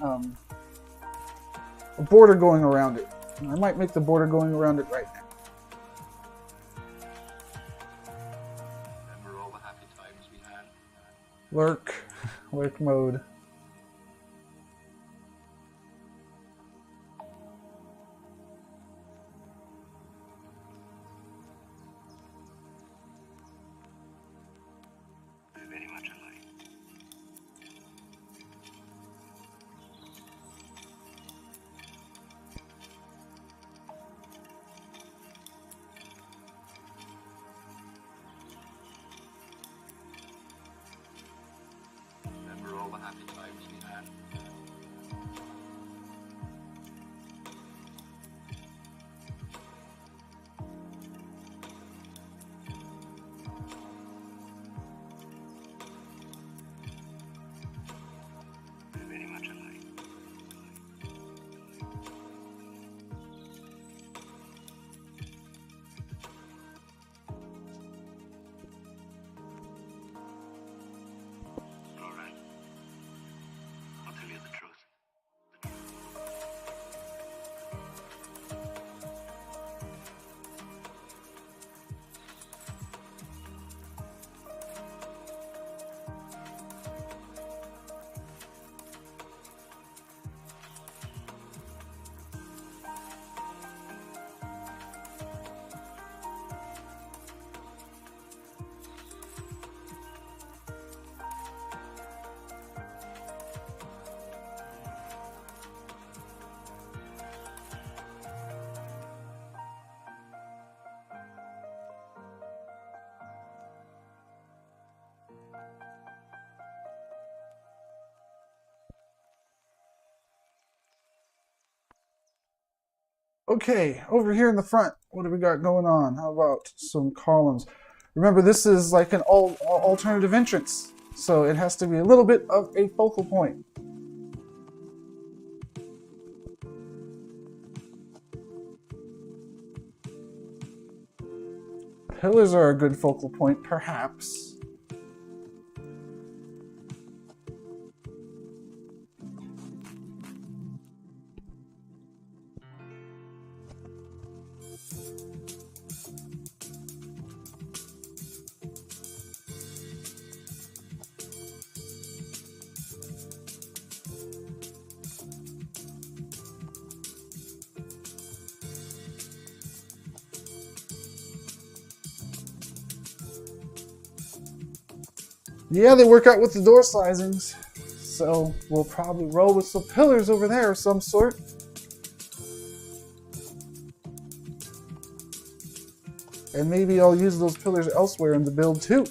border going around it. And I might make the border going around it right now. Remember all the happy times we had? Lurk mode. Very much alike. Remember all the happy times we had? Very much alike. All right. I'll tell you the truth. Okay, over here in the front, what do we got going on? How about some columns? Remember, this is like an alternative entrance. So it has to be a little bit of a focal point. Pillars are a good focal point, perhaps. Yeah, they work out with the door sizings. So we'll probably roll with some pillars over there of some sort. And maybe I'll use those pillars elsewhere in the build too.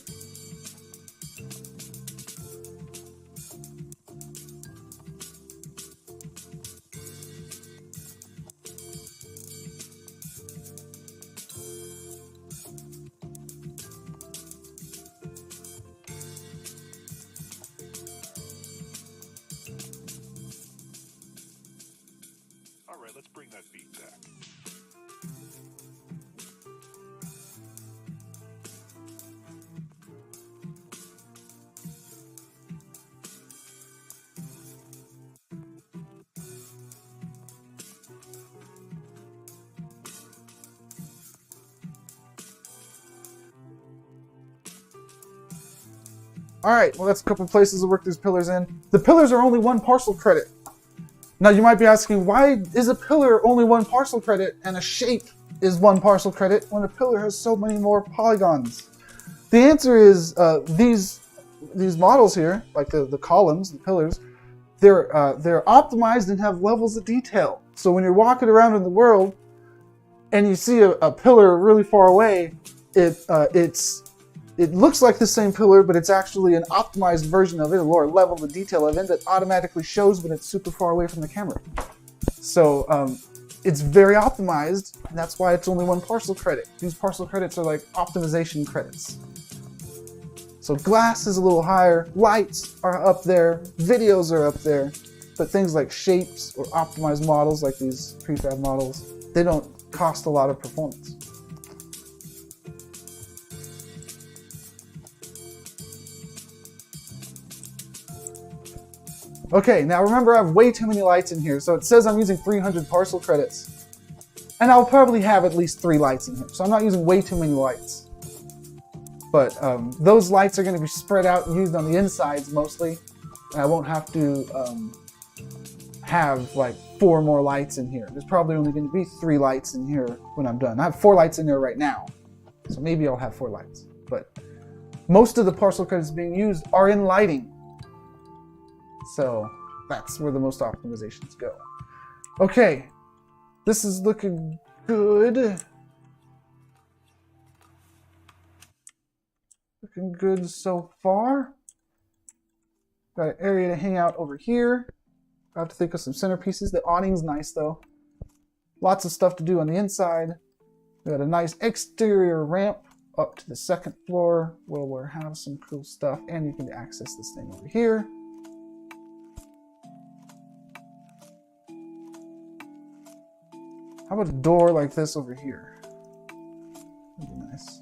All right, let's bring that beat back. Alright, well that's a couple places to work these pillars in. The pillars are only 1 parcel credit. Now you might be asking, why is a pillar only 1 parcel credit and a shape is 1 parcel credit when a pillar has so many more polygons? The answer is these models here, like the columns, the pillars, they're optimized and have levels of detail. So when you're walking around in the world and you see a pillar really far away, it looks like the same pillar, but it's actually an optimized version of it, a lower level of detail of it that automatically shows when it's super far away from the camera. So it's very optimized, and that's why it's only 1 parcel credit. These parcel credits are like optimization credits. So glass is a little higher, lights are up there, videos are up there, but things like shapes or optimized models like these prefab models, they don't cost a lot of performance. Okay, now remember I have way too many lights in here, so it says I'm using 300 parcel credits. And I'll probably have at least 3 lights in here, so I'm not using way too many lights. But those lights are going to be spread out and used on the insides mostly, and I won't have to have like 4 more lights in here. There's probably only going to be 3 lights in here when I'm done. I have 4 lights in there right now, so maybe I'll have 4 lights. But most of the parcel credits being used are in lighting. So that's where the most optimizations go. Okay, this is looking good. Looking good so far. Got an area to hang out over here. I have to think of some centerpieces. The awning's nice though. Lots of stuff to do on the inside. We got a nice exterior ramp up to the 2nd floor where we'll have some cool stuff, and you can access this thing over here. How about a door like this over here? That'd be nice.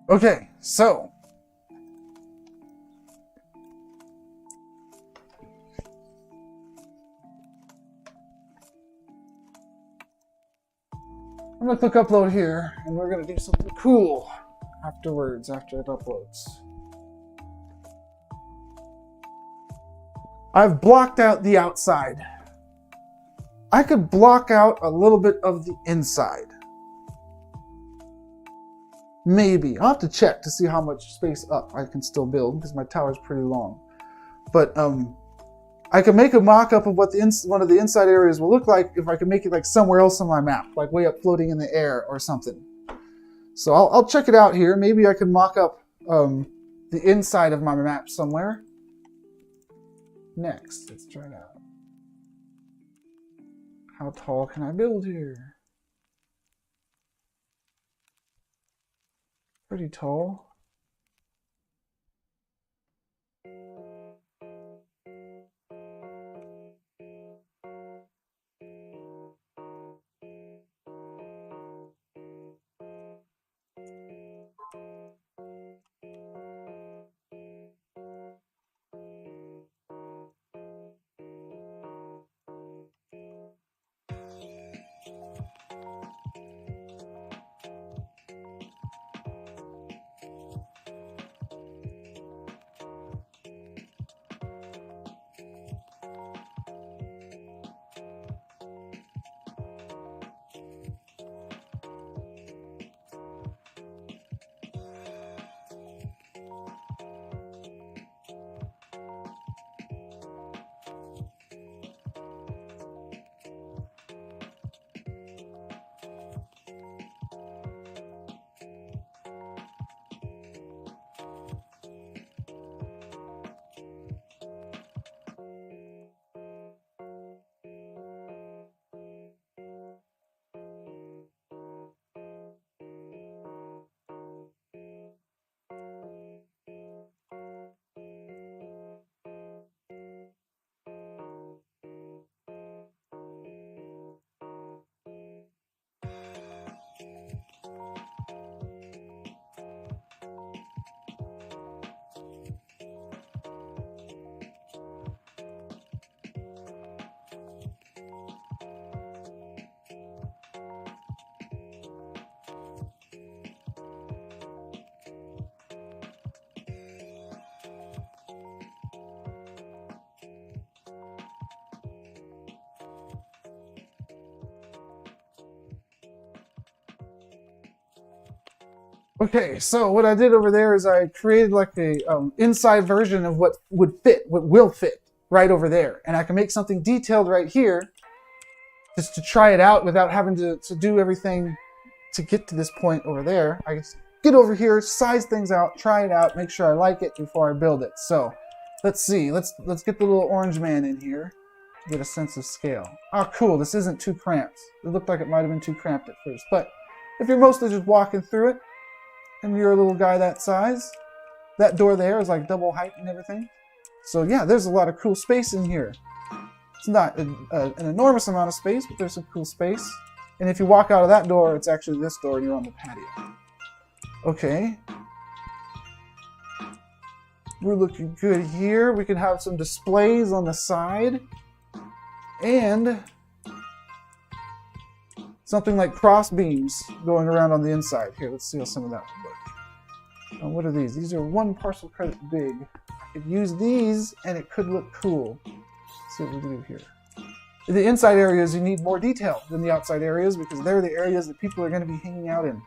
Okay, so I'm gonna click upload here, and we're gonna do something cool afterwards, after it uploads. I've blocked out the outside. I could block out a little bit of the inside. Maybe. I'll have to check to see how much space up I can still build because my tower's pretty long. But I can make a mock-up of what one of the inside areas will look like if I can make it like somewhere else on my map, like way up floating in the air or something. So I'll check it out here. Maybe I can mock up the inside of my map somewhere. Next, let's try it out. How tall can I build here? Pretty tall. Okay, so what I did over there is I created like a inside version of what would fit, what will fit right over there. And I can make something detailed right here just to try it out without having to do everything to get to this point over there. I can get over here, size things out, try it out, make sure I like it before I build it. So let's see, let's get the little orange man in here to get a sense of scale. Oh, cool, this isn't too cramped. It looked like it might have been too cramped at first, but if you're mostly just walking through it, and you're a little guy that size, that door there is like double height and everything. So yeah, there's a lot of cool space in here. It's not an enormous amount of space, but there's some cool space. And if you walk out of that door, it's actually this door and you're on the patio. Okay. We're looking good here. We can have some displays on the side. And something like cross beams going around on the inside. Here, let's see how some of that would look. What are these? These are 1 parcel credit big. I could use these and it could look cool. Let's see what we can do here. In the inside areas, you need more detail than the outside areas because they're the areas that people are going to be hanging out in.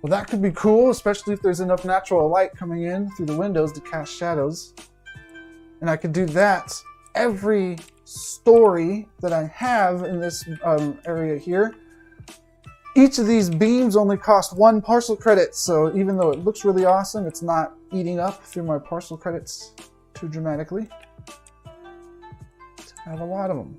Well, that could be cool, especially if there's enough natural light coming in through the windows to cast shadows. And I could do that every story that I have in this area here. Each of these beams only cost 1 parcel credit, so even though it looks really awesome, it's not eating up through my parcel credits too dramatically. I have a lot of them.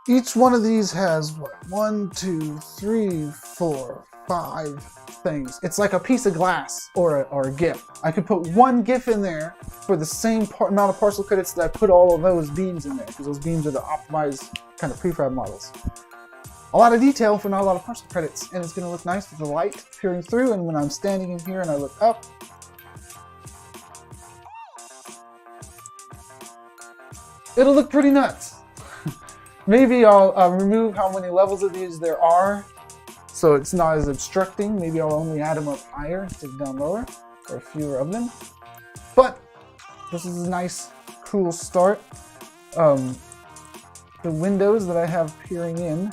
Each one of these has, what, 1, 2, 3, 4, 5 things. It's like a piece of glass or a GIF. I could put 1 GIF in there for the same amount of parcel credits that I put all of those beams in there, because those beams are the optimized kind of prefab models. A lot of detail for not a lot of parcel credits, and it's going to look nice with the light peering through, and when I'm standing in here and I look up, it'll look pretty nuts. Maybe I'll remove how many levels of these there are, so it's not as obstructing. Maybe I'll only add them up higher instead of down lower, or fewer of them. But this is a nice, cool start. The windows that I have peering in,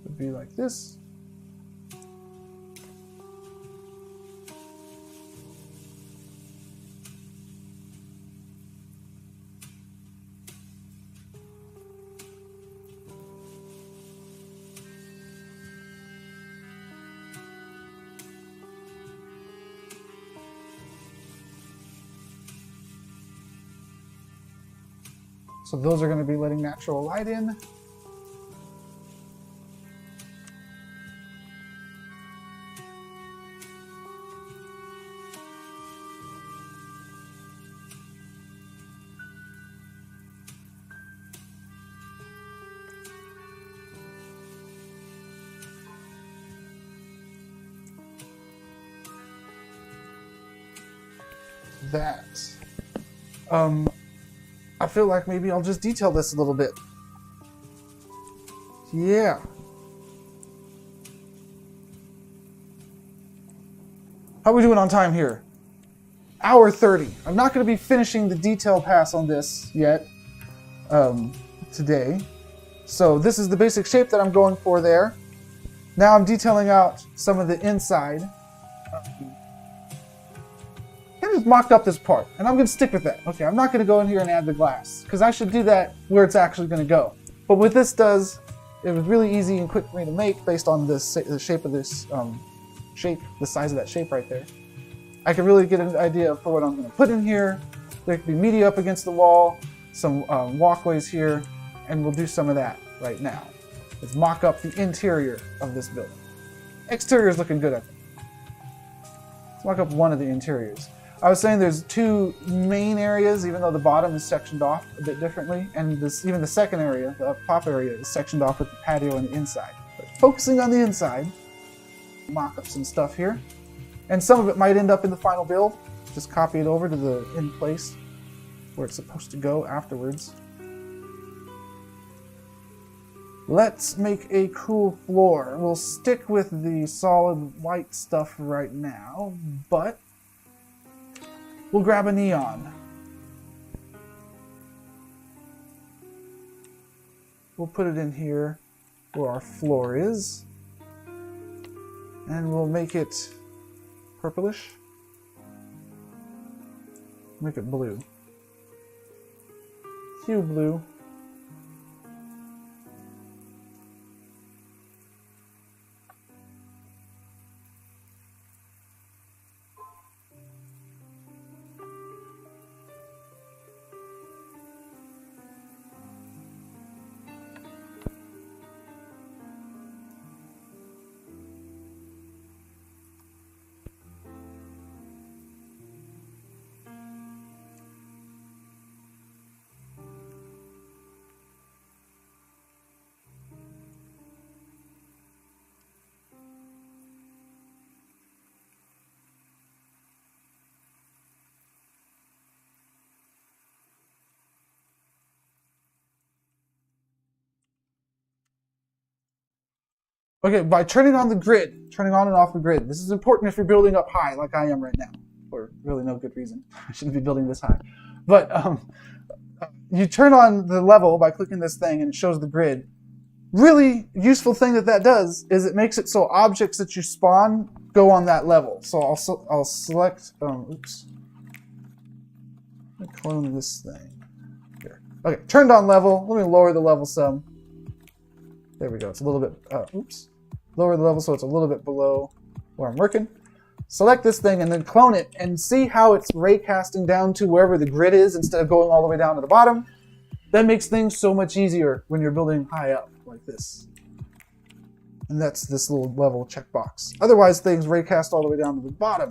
would be like this. So those are going to be letting natural light in. that. I feel like maybe I'll just detail this a little bit. Yeah. How are we doing on time here? Hour 30. I'm not going to be finishing the detail pass on this yet today. So this is the basic shape that I'm going for there. Now I'm detailing out some of the inside. I just mocked up this part, and I'm going to stick with that. Okay, I'm not going to go in here and add the glass, because I should do that where it's actually going to go. But what this does, it was really easy and quick for me to make based on the shape of this shape, the size of that shape right there. I can really get an idea for what I'm going to put in here. There could be media up against the wall, some walkways here, and we'll do some of that right now. Let's mock up the interior of this building. Exterior is looking good, I think. Let's mock up one of the interiors. I was saying there's two main areas, even though the bottom is sectioned off a bit differently, and even the second area, the top area, is sectioned off with the patio on the inside. But focusing on the inside, mock up some stuff here. And some of it might end up in the final build. Just copy it over to the in place where it's supposed to go afterwards. Let's make a cool floor. We'll stick with the solid white stuff right now, but we'll grab a neon. We'll put it in here where our floor is, and we'll make it purplish. Make it blue. Hue blue. Okay, by turning on the grid, turning on and off the grid, this is important if you're building up high like I am right now, for really no good reason. I shouldn't be building this high. But you turn on the level by clicking this thing and it shows the grid. Really useful thing that does is it makes it so objects that you spawn go on that level. So I'll select, oops. Let me clone this thing. Here. Okay, turned on level. Let me lower the level some. There we go. It's a little bit, oops. Lower the level so it's a little bit below where I'm working. Select this thing and then clone it and see how it's raycasting down to wherever the grid is instead of going all the way down to the bottom. That makes things so much easier when you're building high up like this. And that's this little level checkbox. Otherwise, things raycast all the way down to the bottom.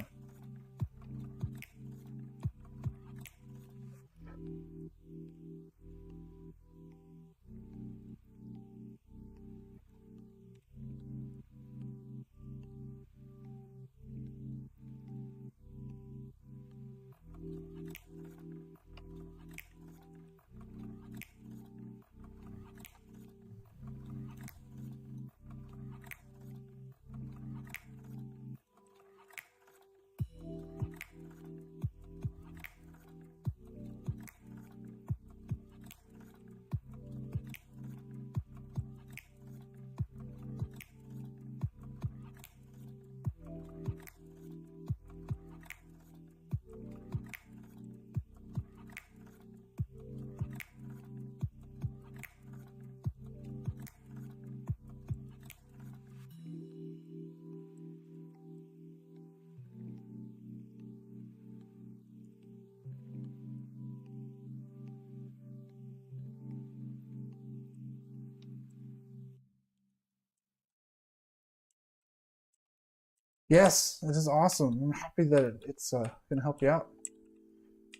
Yes, this is awesome. I'm happy that it's going to help you out.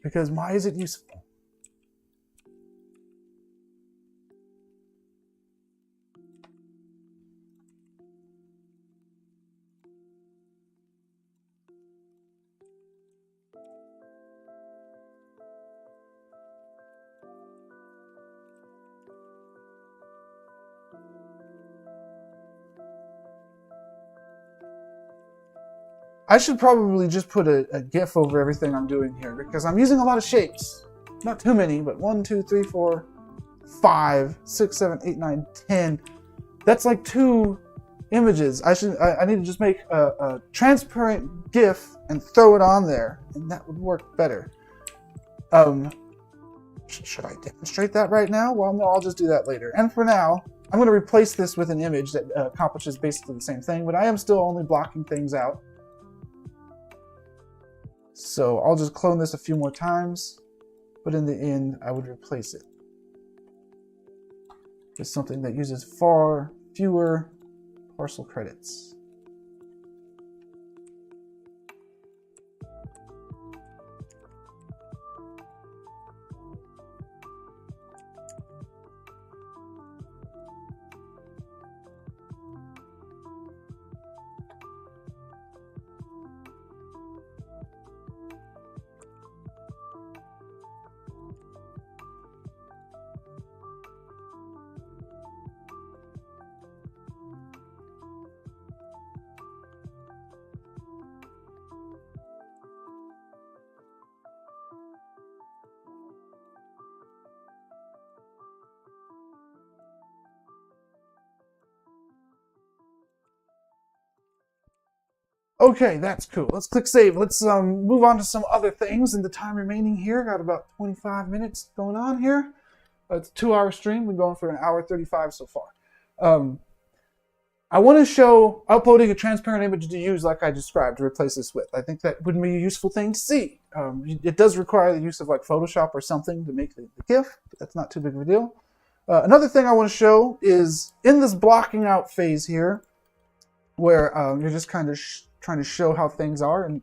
Because why is it useful? I should probably just put a GIF over everything I'm doing here because I'm using a lot of shapes. Not too many, but 1, 2, 3, 4, 5, 6, 7, 8, 9, 10. That's like 2 images. I need to just make a transparent GIF and throw it on there, and that would work better. Should I demonstrate that right now? Well, no, I'll just do that later. And for now, I'm going to replace this with an image that accomplishes basically the same thing, but I am still only blocking things out. So I'll just clone this a few more times, but in the end, I would replace it with something that uses far fewer parcel credits. Okay, that's cool. Let's click save. Let's move on to some other things in the time remaining here. Got about 25 minutes going on here. It's a 2-hour stream. We're going for an hour 35 so far. I want to show uploading a transparent image to use like I described to replace this with. I think that would be a useful thing to see. It does require the use of like Photoshop or something to make the GIF, but that's not too big of a deal. Another thing I want to show is in this blocking out phase here, where you're just kind of trying to show how things are and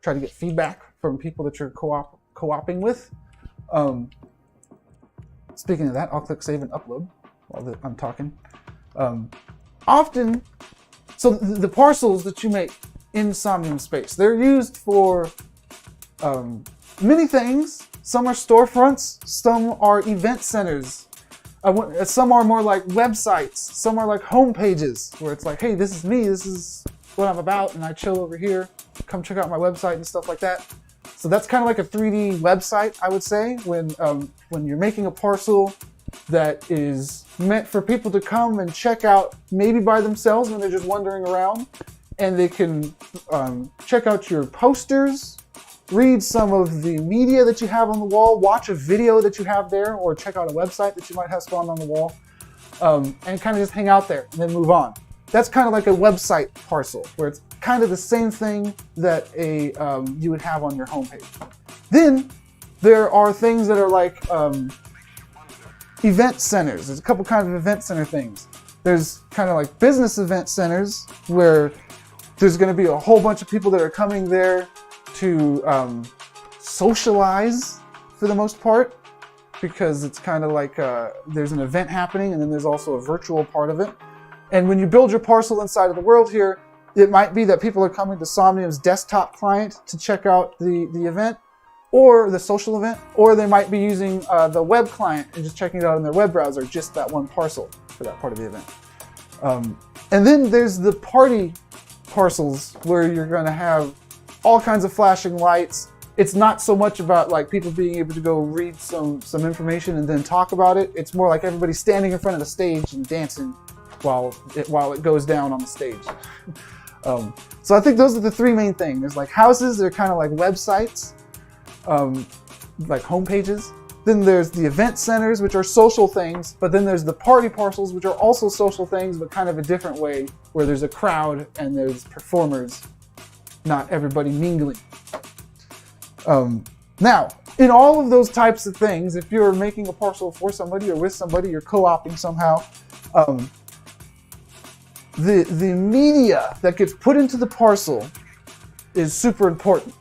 try to get feedback from people that you're co-oping with. Speaking of that, I'll click save and upload while I'm talking. Often, so the parcels that you make in Somnium space, they're used for many things. Some are storefronts, some are event centers. Some are more like websites, some are like home pages where it's like, hey, this is me, this is what I'm about, and I chill over here, come check out my website and stuff like that. So that's kind of like a 3D website, I would say, when you're making a parcel that is meant for people to come and check out maybe by themselves when they're just wandering around, and they can check out your posters, read some of the media that you have on the wall, watch a video that you have there, or check out a website that you might have spawned on the wall, and kind of just hang out there and then move on. That's kind of like a website parcel, where it's kind of the same thing that you would have on your homepage. Then there are things that are like event centers. There's a couple kinds of event center things. There's kind of like business event centers where there's going to be a whole bunch of people that are coming there to socialize for the most part, because it's kind of like there's an event happening and then there's also a virtual part of it. And when you build your parcel inside of the world here, it might be that people are coming to Somnium's desktop client to check out the event, or the social event, or they might be using the web client and just checking it out in their web browser, just that one parcel for that part of the event. And then there's the party parcels where you're going to have all kinds of flashing lights. It's not so much about like people being able to go read some information and then talk about it. It's more like everybody standing in front of the stage and dancing while it goes down on the stage. So I think those are the 3 main things. There's like houses, they're kind of like websites, like home pages. Then there's the event centers, which are social things, but then there's the party parcels, which are also social things, but kind of a different way, where there's a crowd and there's performers, not everybody mingling. Now, in all of those types of things, if you're making a parcel for somebody or with somebody, you're co-opting somehow, the media that gets put into the parcel is super important.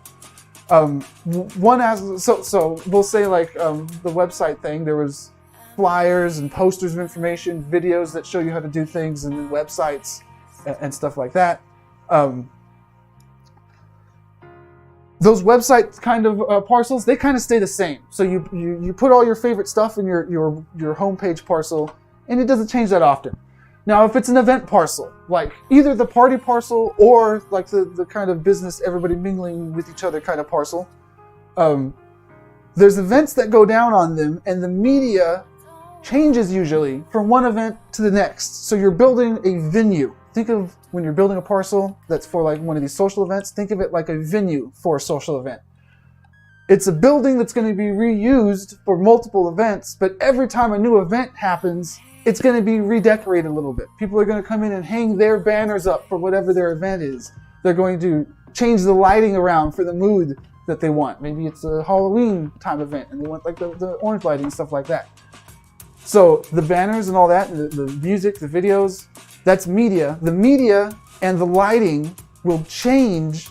So we'll say like the website thing, there was flyers and posters of information, videos that show you how to do things, and then websites and stuff like that. Those website kind of parcels, they kind of stay the same. So you put all your favorite stuff in your homepage parcel, and it doesn't change that often. Now, if it's an event parcel, like either the party parcel or like the kind of business, everybody mingling with each other kind of parcel, there's events that go down on them, and the media changes usually from one event to the next. So you're building a venue. Think of when you're building a parcel that's for like one of these social events, think of it like a venue for a social event. It's a building that's going to be reused for multiple events, but every time a new event happens, it's going to be redecorated a little bit. People are going to come in and hang their banners up for whatever their event is. They're going to change the lighting around for the mood that they want. Maybe it's a Halloween time event and they want like the orange lighting and stuff like that. So the banners and all that, the music, the videos, that's media. The media and the lighting will change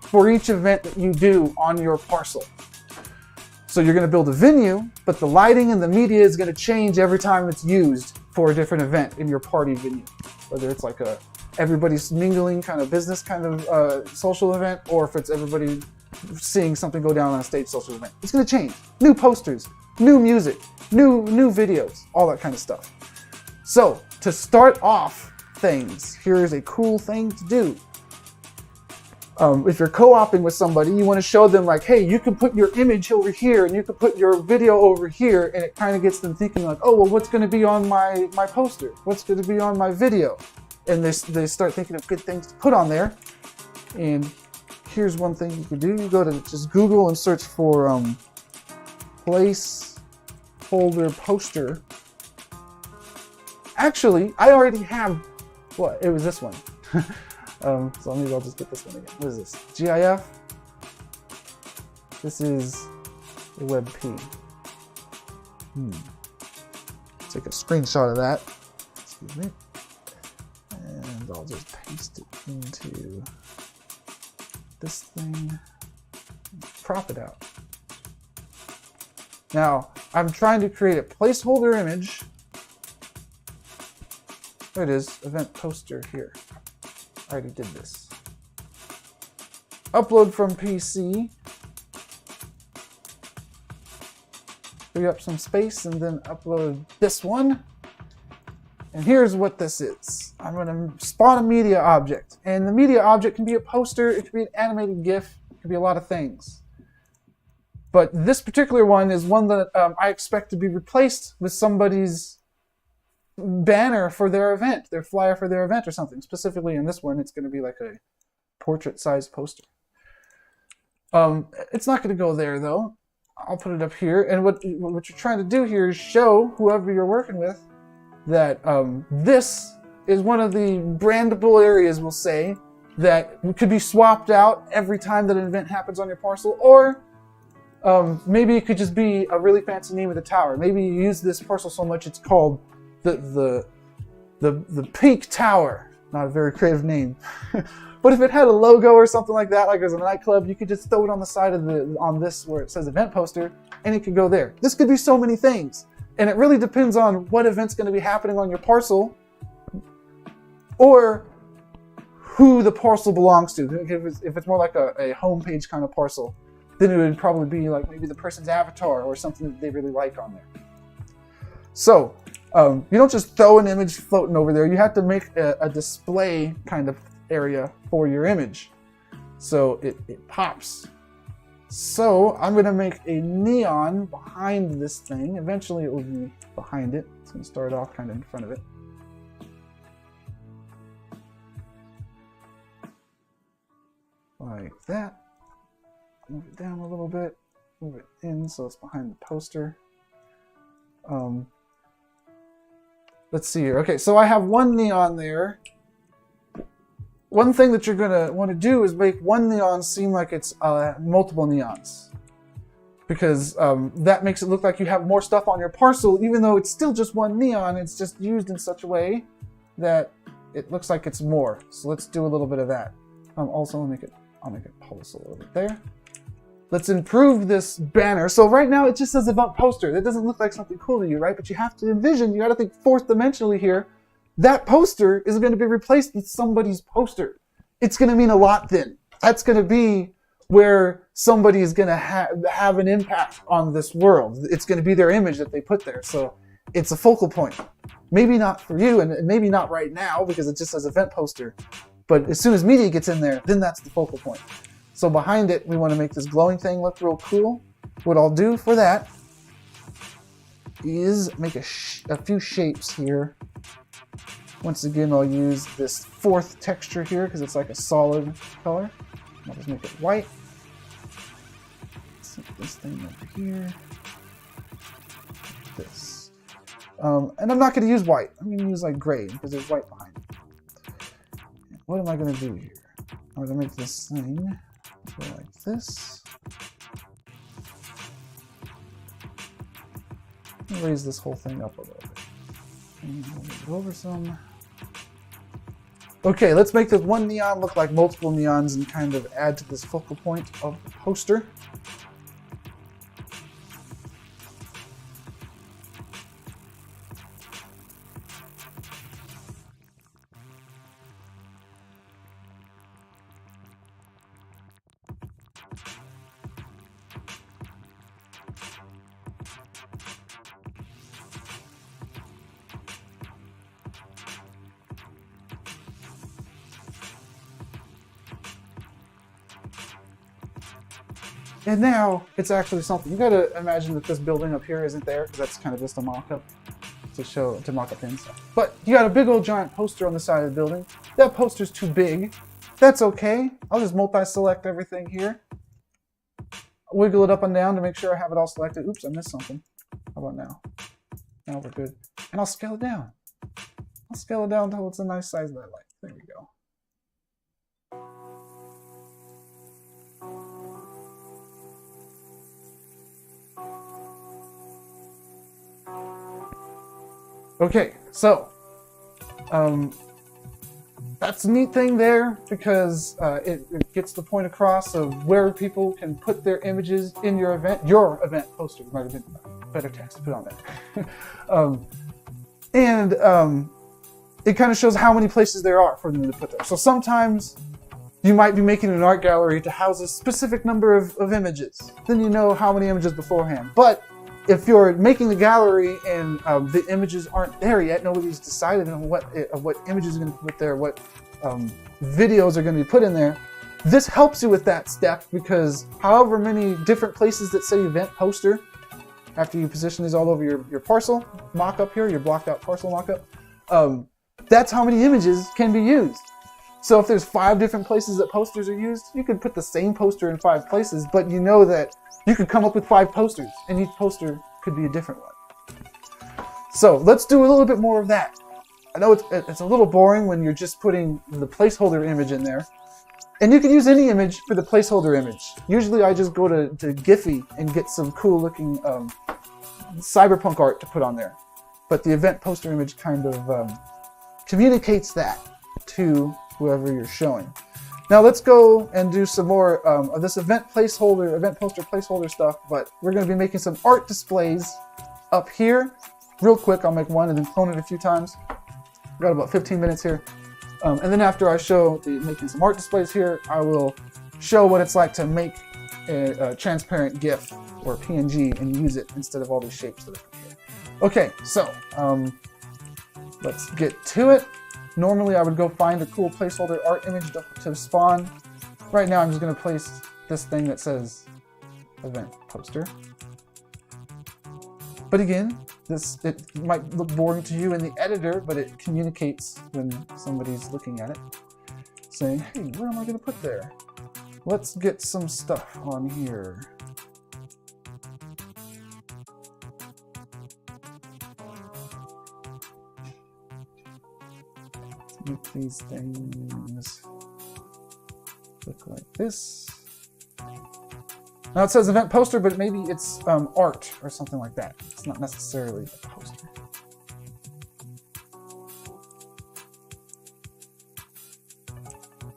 for each event that you do on your parcel. So you're going to build a venue, but the lighting and the media is going to change every time it's used for a different event in your party venue. Whether it's like a everybody's mingling kind of business kind of social event, or if it's everybody seeing something go down on a stage social event. It's going to change. New posters, new music, new videos, all that kind of stuff. So to start off things, here's a cool thing to do. If you're co-oping with somebody, you want to show them like, hey, you can put your image over here and you can put your video over here, and it kind of gets them thinking like, oh, well, what's going to be on my poster? What's going to be on my video? And they start thinking of good things to put on there. And here's one thing you can do. You go to just Google and search for placeholder poster. Actually, I already have, it was this one. So maybe I'll just get this one again. What is this? GIF? This is a WebP. Take a screenshot of that. Excuse me. And I'll just paste it into this thing. Crop it out. Now, I'm trying to create a placeholder image. There it is, event poster here. I already did this. Upload from PC. Free up some space and then upload this one. And here's what this is. I'm going to spawn a media object. And the media object can be a poster, it can be an animated GIF, it can be a lot of things. But this particular one is one that I expect to be replaced with somebody's banner for their event, their flyer for their event or something. Specifically in this one, it's going to be like a portrait-sized poster. It's not going to go there though. I'll put it up here. And what you're trying to do here is show whoever you're working with that this is one of the brandable areas, we'll say, that could be swapped out every time that an event happens on your parcel, or maybe it could just be a really fancy name of the tower. Maybe you use this parcel so much it's called the Pink Tower. Not a very creative name. But if it had a logo or something like that, like as a nightclub, you could just throw it on the side of on this where it says event poster, and it could go there. This could be so many things. And it really depends on what event's going to be happening on your parcel, or who the parcel belongs to. If it's more like a homepage kind of parcel, then it would probably be like maybe the person's avatar or something that they really like on there. So you don't just throw an image floating over there. You have to make a display kind of area for your image, so it pops. So I'm going to make a neon behind this thing. Eventually it will be behind it. It's going to start off kind of in front of it. Like that. Move it down a little bit. Move it in so it's behind the poster. Let's see here. Okay, so I have one neon there. One thing that you're going to want to do is make one neon seem like it's multiple neons. Because that makes it look like you have more stuff on your parcel, even though it's still just one neon. It's just used in such a way that it looks like it's more. So let's do a little bit of that. Also, I'll make it pulse a little bit there. Let's improve this banner. So right now it just says event poster. That doesn't look like something cool to you, right? But you have to envision, you got to think fourth dimensionally here. That poster is going to be replaced with somebody's poster. It's going to mean a lot then. That's going to be where somebody is going to have an impact on this world. It's going to be their image that they put there. So it's a focal point. Maybe not for you, and maybe not right now because it just says event poster. But as soon as media gets in there, then that's the focal point. So behind it, we want to make this glowing thing look real cool. What I'll do for that is make a few shapes here. Once again, I'll use this fourth texture here because it's like a solid color. I'll just make it white. Set this thing over here. This. And I'm not going to use white. I'm going to use like gray because there's white behind it. What am I going to do here? I'm going to make this thing go like this. Raise this whole thing up a little bit. And move it over some. Okay, let's make this one neon look like multiple neons and kind of add to this focal point of the poster. And now it's actually something. You gotta imagine that this building up here isn't there because that's kind of just a mock-up to mock up the inside. But you got a big old giant poster on the side of the building. That poster's too big. That's okay. I'll just multi-select everything here. Wiggle it up and down to make sure I have it all selected. Oops, I missed something. How about now? Now we're good. And I'll scale it down. I'll scale it down until it's a nice size that I like. There we go. Okay, so that's a neat thing there because it gets the point across of where people can put their images in your event poster. Might have been better text to put on there. It kind of shows how many places there are for them to put there. So sometimes you might be making an art gallery to house a specific number of images. Then you know how many images beforehand. But if you're making the gallery and the images aren't there yet, nobody's decided on what images are going to put there, what videos are going to be put in there, this helps you with that step because however many different places that say event poster, after you position these all over your parcel mock-up here, your blocked out parcel mock-up, that's how many images can be used. So if there's 5 different places that posters are used, you could put the same poster in 5 places, but you know that you could come up with 5 posters, and each poster could be a different one. So let's do a little bit more of that. I know it's a little boring when you're just putting the placeholder image in there. And you can use any image for the placeholder image. Usually I just go to Giphy and get some cool looking cyberpunk art to put on there. But the event poster image kind of communicates that to whoever you're showing. Now let's go and do some more of this event poster placeholder stuff, but we're going to be making some art displays up here. Real quick, I'll make one and then clone it a few times. We've got about 15 minutes here. And then after I show making some art displays here, I will show what it's like to make a transparent GIF or PNG and use it instead of all these shapes that are here. Okay, so let's get to it. Normally I would go find a cool placeholder art image to spawn. Right now I'm just going to place this thing that says event poster. But again, it might look boring to you in the editor, but it communicates when somebody's looking at it, saying, hey, what am I going to put there? Let's get some stuff on here. Make these things look like this. Now it says event poster, but maybe it's art or something like that. It's not necessarily a poster.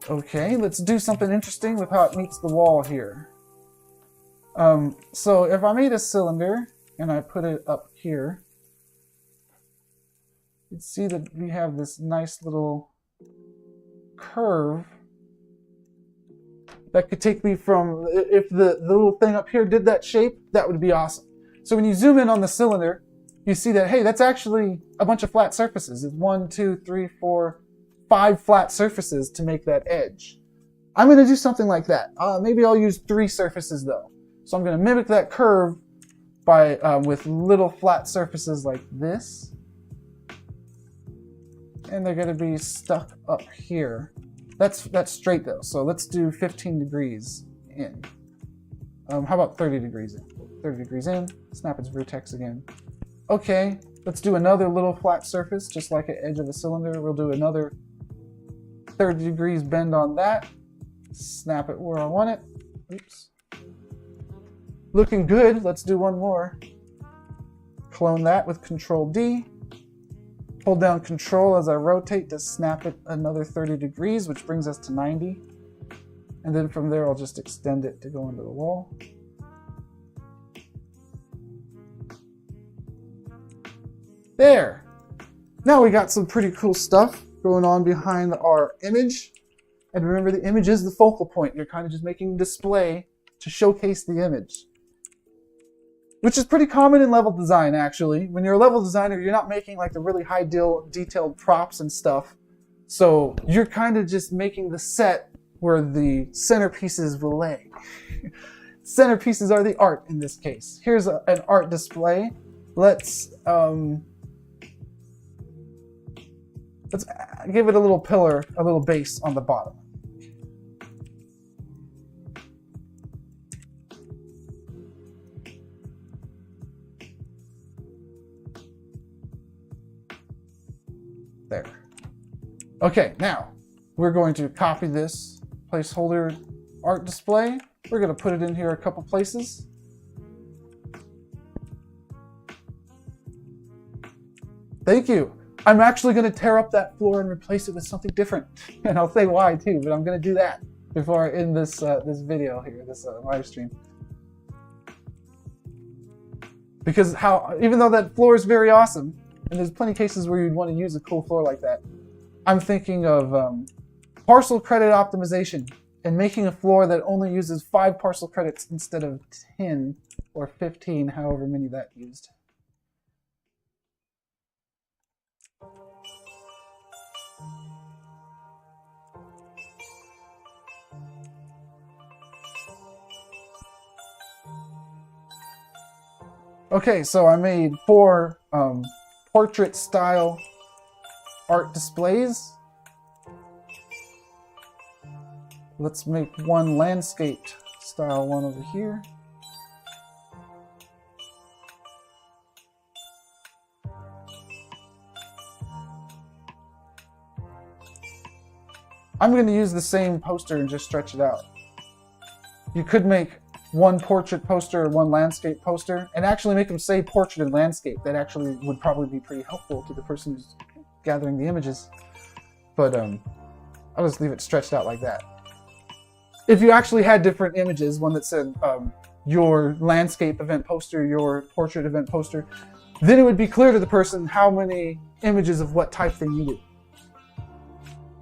Okay, let's do something interesting with how it meets the wall here. So if I made a cylinder and I put it up here, you'd see that we have this nice little curve that could take me from, if the little thing up here did that shape, that would be awesome. So when you zoom in on the cylinder, you see that, hey, that's actually a bunch of flat surfaces. It's 1, 2, 3, 4, 5 flat surfaces to make that edge. I'm going to do something like that. Maybe I'll use 3 surfaces though. So I'm going to mimic that curve by with little flat surfaces like this. And they're going to be stuck up here. That's straight though, so let's do 15 degrees in. How about 30 degrees in? 30 degrees in, snap its vertex again. Okay, let's do another little flat surface, just like an edge of a cylinder. We'll do another 30 degrees bend on that. Snap it where I want it. Oops. Looking good, let's do one more. Clone that with Control D. Hold down Control as I rotate to snap it another 30 degrees, which brings us to 90. And then from there, I'll just extend it to go into the wall. There. Now we got some pretty cool stuff going on behind our image. And remember, the image is the focal point. You're kind of just making a display to showcase the image. Which is pretty common in level design, actually. When you're a level designer, you're not making like the really high detailed props and stuff. So you're kind of just making the set where the centerpieces will lay. Centerpieces are the art in this case. Here's an art display. Let's give it a little pillar, a little base on the bottom. There. Okay, now we're going to copy this placeholder art display. We're going to put it in here a couple places. Thank you. I'm actually going to tear up that floor and replace it with something different. And I'll say why too, but I'm going to do that before I end this this video here, this live stream. Because even though that floor is very awesome, and there's plenty of cases where you'd want to use a cool floor like that, I'm thinking of parcel credit optimization and making a floor that only uses 5 parcel credits instead of 10 or 15, however many that used. Okay, so I made 4 portrait style art displays. Let's make one landscape style one over here. I'm going to use the same poster and just stretch it out. You could make one portrait poster or one landscape poster and actually make them say portrait and landscape. That actually would probably be pretty helpful to the person who's gathering the images. But I'll just leave it stretched out like that. If you actually had different images, one that said your landscape event poster, your portrait event poster, then it would be clear to the person how many images of what type they needed.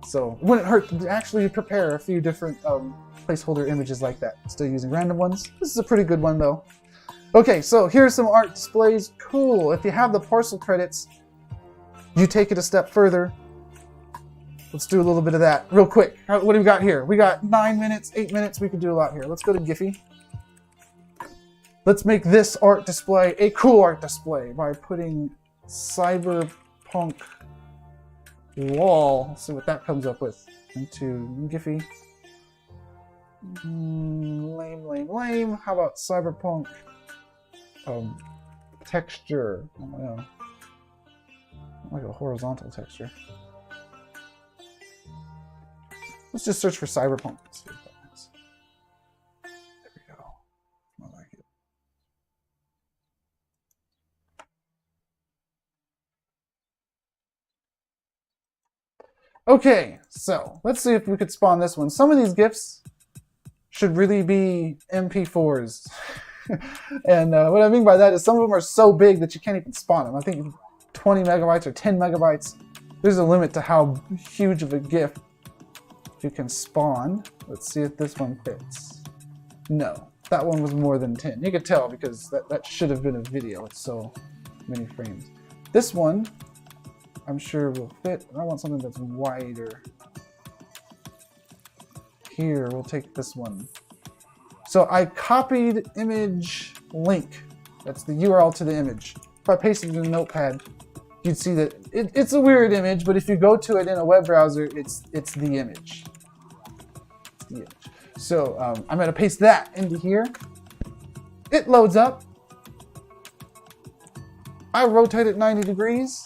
So it wouldn't hurt to actually prepare a few different placeholder images like that. Still using random ones. This is a pretty good one though. Okay, so here's some art displays. Cool. If you have the parcel credits, you take it a step further. Let's do a little bit of that real quick. What do we got here? We got 9 minutes, 8 minutes. We could do a lot here. Let's go to Giphy. Let's make this art display a cool art display by putting cyberpunk wall. Let's see what that comes up with. Into Giphy. Lame. How about cyberpunk texture? I don't know. Like a horizontal texture. Let's just search for cyberpunk. Let's see what that is. There we go. I like it. Okay, so let's see if we could spawn this one. Some of these GIFs should really be MP4s. And what I mean by that is some of them are so big that you can't even spawn them. I think 20 megabytes or 10 megabytes. There's a limit to how huge of a GIF you can spawn. Let's see if this one fits. No, that one was more than 10. You could tell because that should have been a video. It's so many frames. This one, I'm sure will fit. I want something that's wider. Here, we'll take this one. So I copied image link. That's the URL to the image. If I pasted it in Notepad, you'd see that it's a weird image, but if you go to it in a web browser, it's the image. It's the image. So I'm going to paste that into here. It loads up. I rotate it 90 degrees.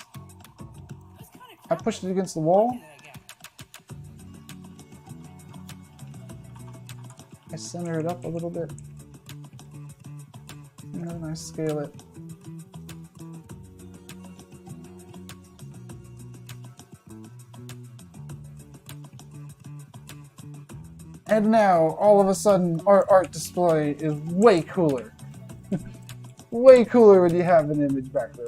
I pushed it against the wall. I center it up a little bit. And then I scale it. And now, all of a sudden, our art display is way cooler. Way cooler when you have an image back there.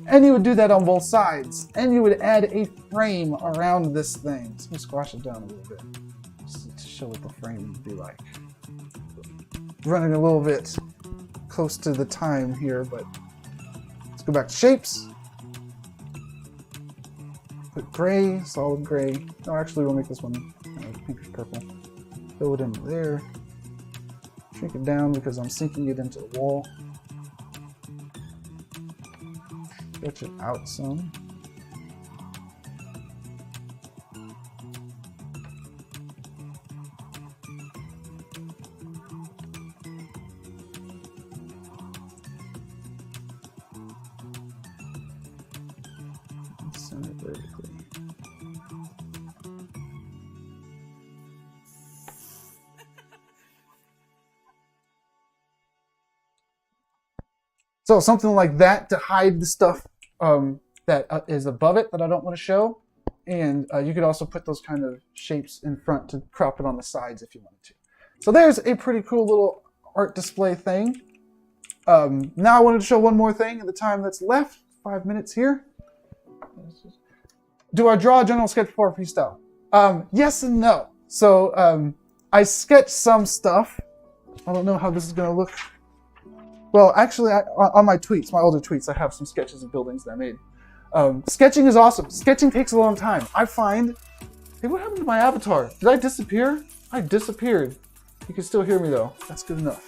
And you would do that on both sides. And you would add a frame around this thing. So let me squash it down a little bit, just to show what the frame would be like. Running a little bit close to the time here, but let's go back to shapes. Put gray, solid gray. No, actually we'll make this one pinkish purple. Fill it in there. Shrink it down because I'm sinking it into the wall. Stretch it out some. Center it vertically. So something like that to hide the stuff that is above it that I don't want to show. And you could also put those kind of shapes in front to crop it on the sides if you wanted to. So there's a pretty cool little art display thing. Now I wanted to show one more thing in the time that's left. 5 minutes here. Do I draw a general sketch for freestyle? Yes and no. So I sketched some stuff. I don't know how this is going to look. Well, actually, on my tweets, my older tweets, I have some sketches of buildings that I made. Sketching is awesome. Sketching takes a long time. I find... Hey, what happened to my avatar? Did I disappear? I disappeared. You can still hear me, though. That's good enough.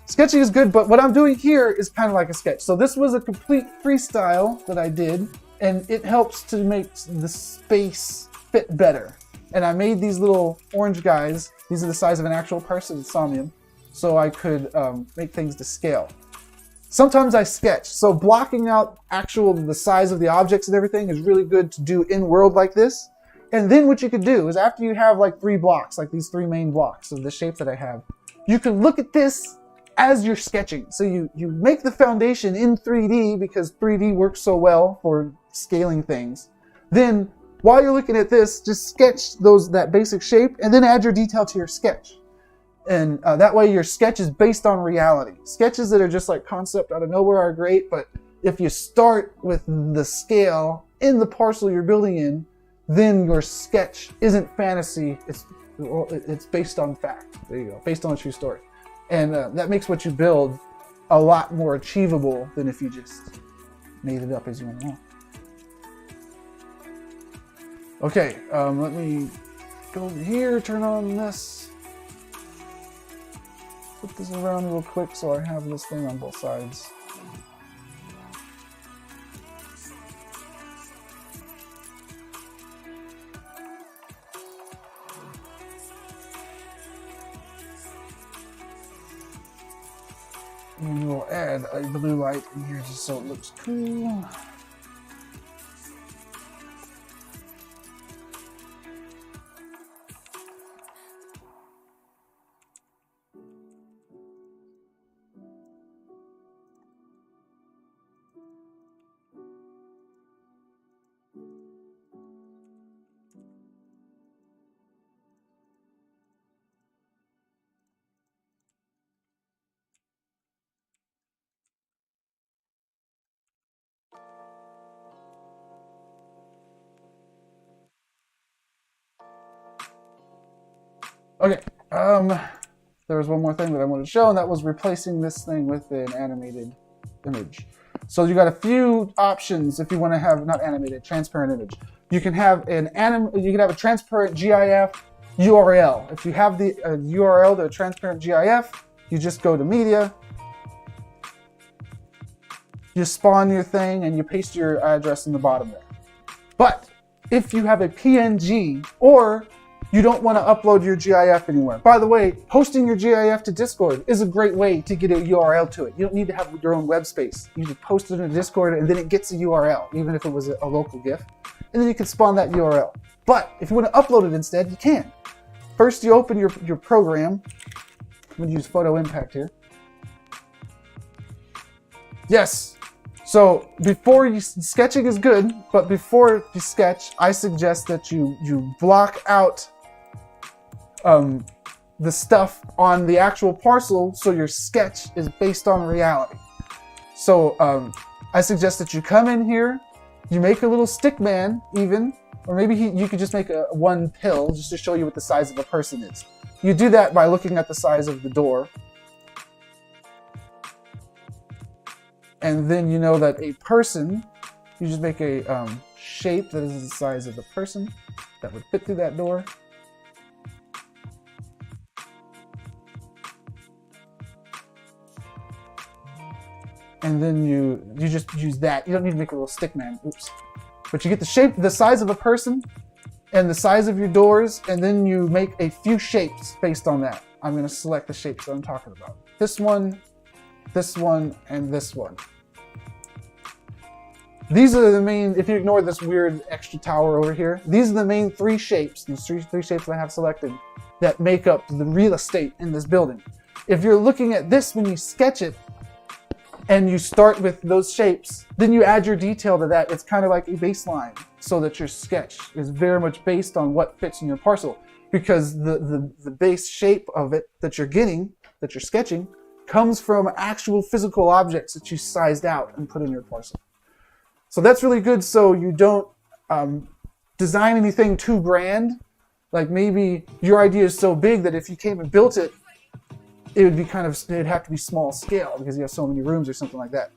Sketching is good, but what I'm doing here is kind of like a sketch. So this was a complete freestyle that I did, and it helps to make the space fit better. And I made these little orange guys. These are the size of an actual person in Somnium, so I could make things to scale. Sometimes I sketch, so blocking out the size of the objects and everything is really good to do in world like this. And then what you could do is after you have like 3 blocks, like these 3 main blocks of the shape that I have, you can look at this as you're sketching. So you make the foundation in 3D because 3D works so well for scaling things. Then while you're looking at this, just sketch that basic shape and then add your detail to your sketch. And that way your sketch is based on reality. Sketches that are just like concept out of nowhere are great, but if you start with the scale in the parcel you're building in, then your sketch isn't fantasy, it's based on fact. There you go, based on a true story. And that makes what you build a lot more achievable than if you just made it up as you went along. Okay, let me go over here, turn on this. Put this around real quick so I have this thing on both sides. And we'll add a blue light in here just so it looks cool. Okay, there was one more thing that I wanted to show, and that was replacing this thing with an animated image. So you got a few options if you want to have not animated, transparent image. You can have a transparent GIF URL. If you have the URL to a transparent GIF, you just go to media, you spawn your thing, and you paste your address in the bottom there. But if you have a PNG, or you don't want to upload your GIF anywhere. By the way, posting your GIF to Discord is a great way to get a URL to it. You don't need to have your own web space. You just post it in Discord and then it gets a URL, even if it was a local GIF. And then you can spawn that URL. But if you want to upload it instead, you can. First, you open your program. I'm going to use Photo Impact here. Yes. So sketching is good, but before you sketch, I suggest that you block out the stuff on the actual parcel so your sketch is based on reality. So I suggest that you come in here, you make a little stick man even, or maybe you could just make one pill just to show you what the size of a person is. You do that by looking at the size of the door. And then you know that a person, you just make a shape that is the size of the person that would fit through that door. And then you just use that. You don't need to make a little stick man. Oops. But you get the shape, the size of a person, and the size of your doors, and then you make a few shapes based on that. I'm going to select the shapes that I'm talking about. This one, and this one. These are the main, if you ignore this weird extra tower over here, these are the main three shapes, these three shapes that I have selected, that make up the real estate in this building. If you're looking at this when you sketch it, and you start with those shapes, then you add your detail to that. It's kind of like a baseline, so that your sketch is very much based on what fits in your parcel, because the base shape of it that you're getting, that you're sketching, comes from actual physical objects that you sized out and put in your parcel. So that's really good, so you don't design anything too grand. Like maybe your idea is so big that if you came and built it, it'd have to be small scale because you have so many rooms or something like that.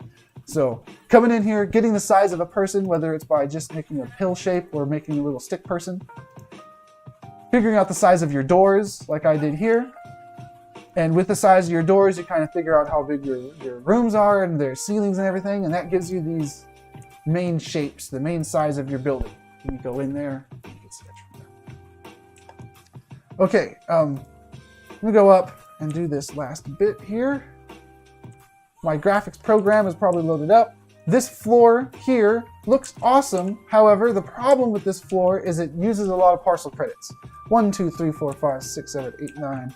So coming in here, getting the size of a person, whether it's by just making a pill shape or making a little stick person. Figuring out the size of your doors, like I did here. And with the size of your doors, you kind of figure out how big your rooms are and their ceilings and everything. And that gives you these main shapes, the main size of your building. And you go in there, and you can sketch from there. Okay, let me go up and do this last bit here. My graphics program is probably loaded up. This floor here looks awesome. However, the problem with this floor is it uses a lot of parcel credits. 1, 2, 3, 4, 5, 6, 7, 8, 9,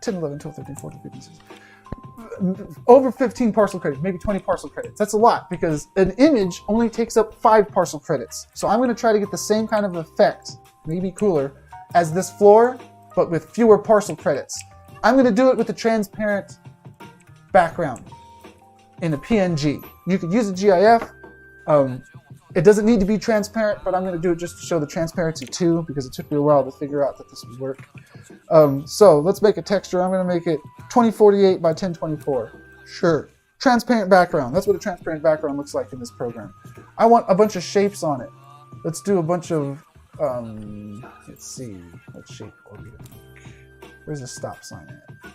10, 11, 12, 13, 14, 15, 16. Over 15 parcel credits, maybe 20 parcel credits. That's a lot because an image only takes up 5 parcel credits. So I'm going to try to get the same kind of effect, maybe cooler, as this floor, but with fewer parcel credits. I'm going to do it with a transparent background in a PNG. You could use a GIF. It doesn't need to be transparent, but I'm going to do it just to show the transparency too, because it took me a while to figure out that this would work. So let's make a texture. I'm going to make it 2048 by 1024. Sure. Transparent background. That's what a transparent background looks like in this program. I want a bunch of shapes on it. Let's do a bunch of, let's see, what shape are we going to make? Where's the stop sign at?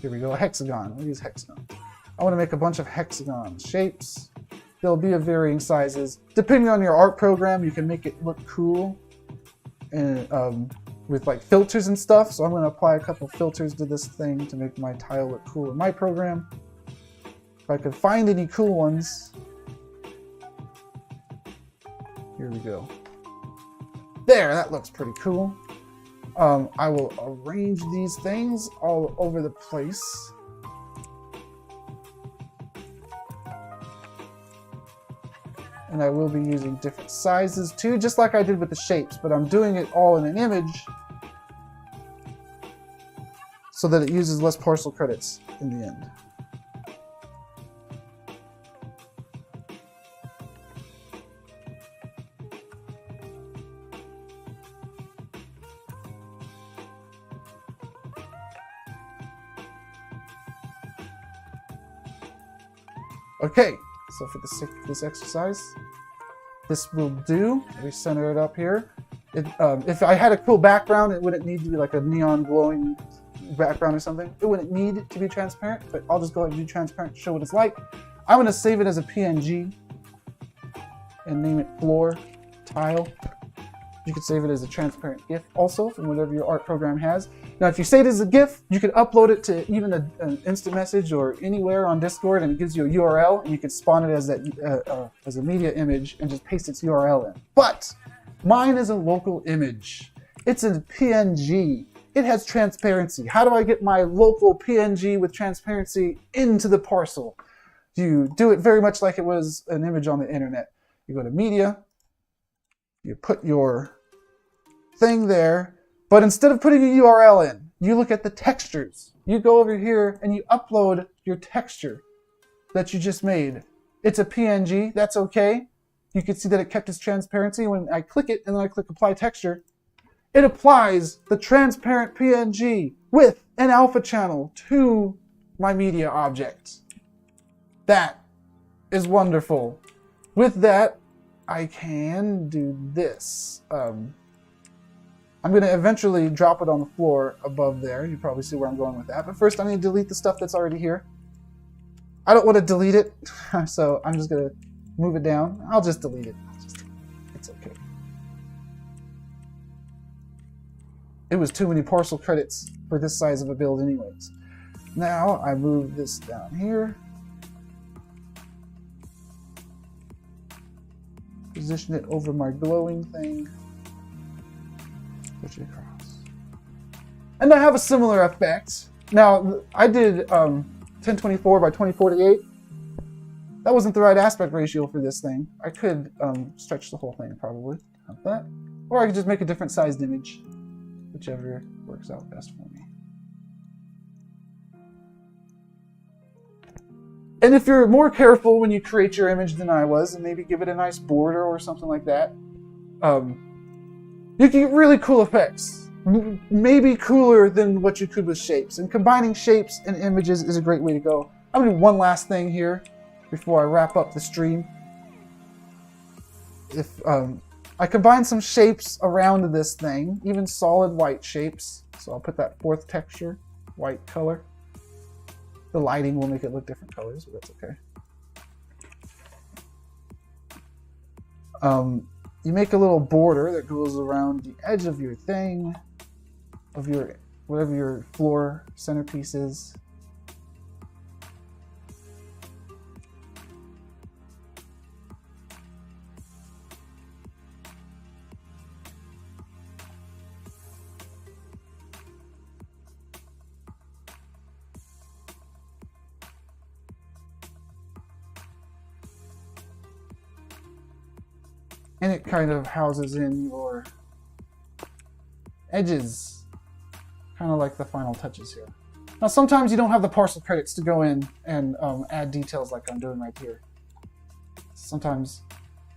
Here we go, a hexagon. We'll use hexagon. I want to make a bunch of hexagon shapes. They'll be of varying sizes. Depending on your art program, you can make it look cool and with like filters and stuff. So I'm going to apply a couple filters to this thing to make my tile look cool in my program. If I could find any cool ones. Here we go. There, that looks pretty cool. I will arrange these things all over the place. And I will be using different sizes too, just like I did with the shapes, but I'm doing it all in an image so that it uses less parcel credits in the end. Okay, so for the sake of this exercise, this will do. We center it up here. If I had a cool background, it wouldn't need to be like a neon glowing background or something. It wouldn't need to be transparent, but I'll just go ahead and do transparent to show what it's like. I'm going to save it as a PNG and name it floor tile. You could save it as a transparent GIF also from whatever your art program has. Now, if you save it as a GIF, you could upload it to even an instant message or anywhere on Discord, and it gives you a URL, and you could spawn it as a media image and just paste its URL in. But mine is a local image. It's a PNG. It has transparency. How do I get my local PNG with transparency into the parcel? You do it very much like it was an image on the internet. You go to media, you put your thing there, but instead of putting a URL in, you look at the textures. You go over here and you upload your texture that you just made. It's a PNG, that's okay. You can see that it kept its transparency. When I click it and then I click apply texture, it applies the transparent PNG with an alpha channel to my media object. That is wonderful. With that, I can do this. I'm going to eventually drop it on the floor above there. You probably see where I'm going with that. But first, I need to delete the stuff that's already here. I don't want to delete it, so I'm just going to move it down. I'll just delete it. It's okay. It was too many parcel credits for this size of a build anyways. Now, I move this down here. Position it over my glowing thing. Push it across. And I have a similar effect. Now, I did 1024 by 2048. That wasn't the right aspect ratio for this thing. I could stretch the whole thing probably, like that. Or I could just make a different sized image, whichever works out best for me. And if you're more careful when you create your image than I was, and maybe give it a nice border or something like that, you can get really cool effects. Maybe cooler than what you could with shapes. And combining shapes and images is a great way to go. I'm going to do one last thing here before I wrap up the stream. If I combine some shapes around this thing, even solid white shapes. So I'll put that fourth texture, white color. The lighting will make it look different colors, but that's okay. You make a little border that goes around the edge of your thing, of your whatever your floor centerpiece is. And it kind of houses in your edges, kind of like the final touches here. Now sometimes you don't have the parcel credits to go in and add details like I'm doing right here. Sometimes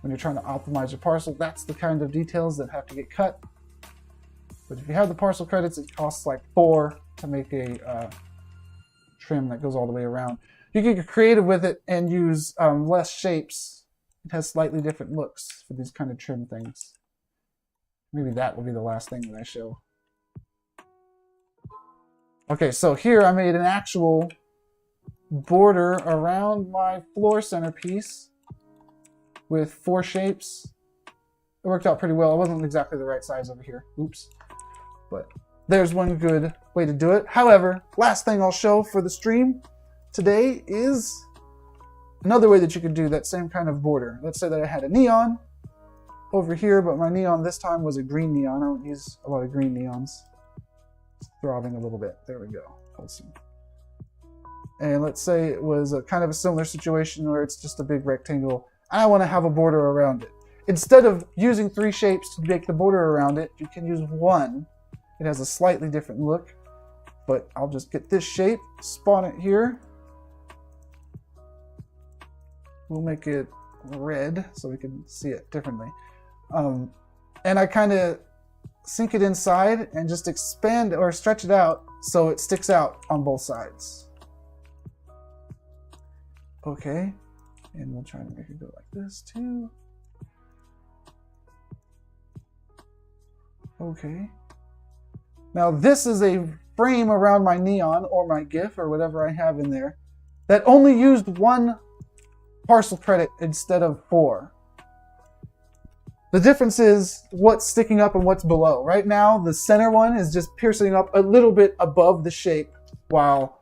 when you're trying to optimize your parcel, that's the kind of details that have to get cut. But if you have the parcel credits, it costs like 4 to make a trim that goes all the way around. You can get creative with it and use less shapes. It has slightly different looks for these kind of trim things. Maybe that will be the last thing that I show. Okay, so here I made an actual border around my floor centerpiece with 4 shapes. It worked out pretty well. It wasn't exactly the right size over here. Oops. But there's one good way to do it. However, last thing I'll show for the stream today is another way that you could do that same kind of border. Let's say that I had a neon over here, but my neon this time was a green neon. I don't use a lot of green neons. It's throbbing a little bit. There we go. Awesome. And let's say it was a kind of a similar situation where it's just a big rectangle. I want to have a border around it. Instead of using 3 shapes to make the border around it, you can use 1. It has a slightly different look, but I'll just get this shape, spawn it here. We'll make it red so we can see it differently. And I kind of sink it inside and just expand or stretch it out so it sticks out on both sides. Okay, And we'll try to make it go like this too. Okay. Now this is a frame around my neon or my GIF or whatever I have in there that only used 1 parcel credit instead of 4. The difference is what's sticking up and what's below. Right now, the center one is just piercing up a little bit above the shape, while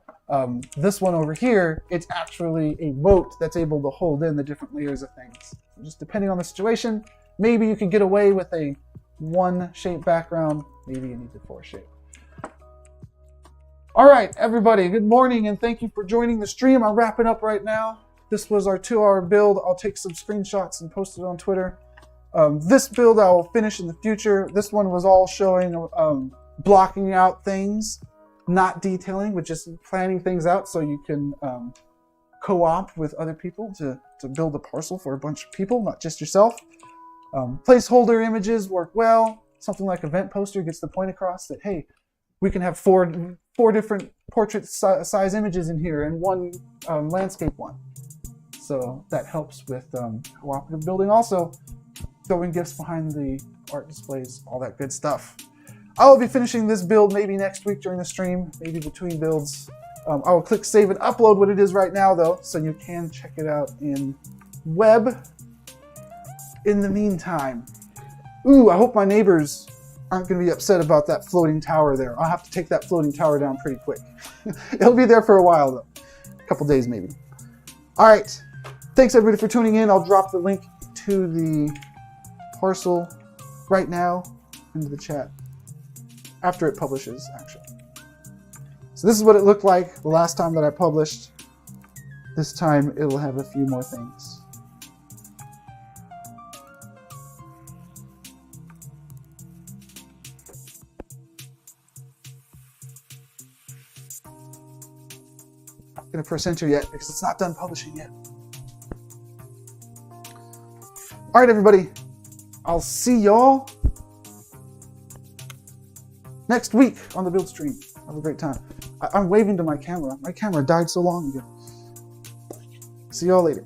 this one over here, it's actually a moat that's able to hold in the different layers of things. Just depending on the situation, maybe you could get away with a 1 shape background, maybe you need the 4 shape. All right, everybody, good morning and thank you for joining the stream. I'm wrapping up right now. This was our 2-hour build. I'll take some screenshots and post it on Twitter. This build I will finish in the future. This one was all showing blocking out things, not detailing, but just planning things out so you can co-op with other people to build a parcel for a bunch of people, not just yourself. Placeholder images work well. Something like event poster gets the point across that, hey, we can have four different portrait size images in here and 1 landscape one. So that helps with cooperative building also. Throwing gifts behind the art displays, all that good stuff. I'll be finishing this build maybe next week during the stream, maybe between builds. I will click save and upload what it is right now though, so you can check it out in web. In the meantime, ooh, I hope my neighbors aren't going to be upset about that floating tower there. I'll have to take that floating tower down pretty quick. It'll be there for a while though, a couple days maybe. All right, thanks everybody for tuning in. I'll drop the link to the parcel right now into the chat after it publishes, actually. So this is what it looked like the last time that I published. This time it will have a few more things. I'm not going to press enter yet because it's not done publishing yet. All right, everybody. I'll see y'all next week on the build stream. Have a great time. I'm waving to my camera. My camera died so long ago. See y'all later.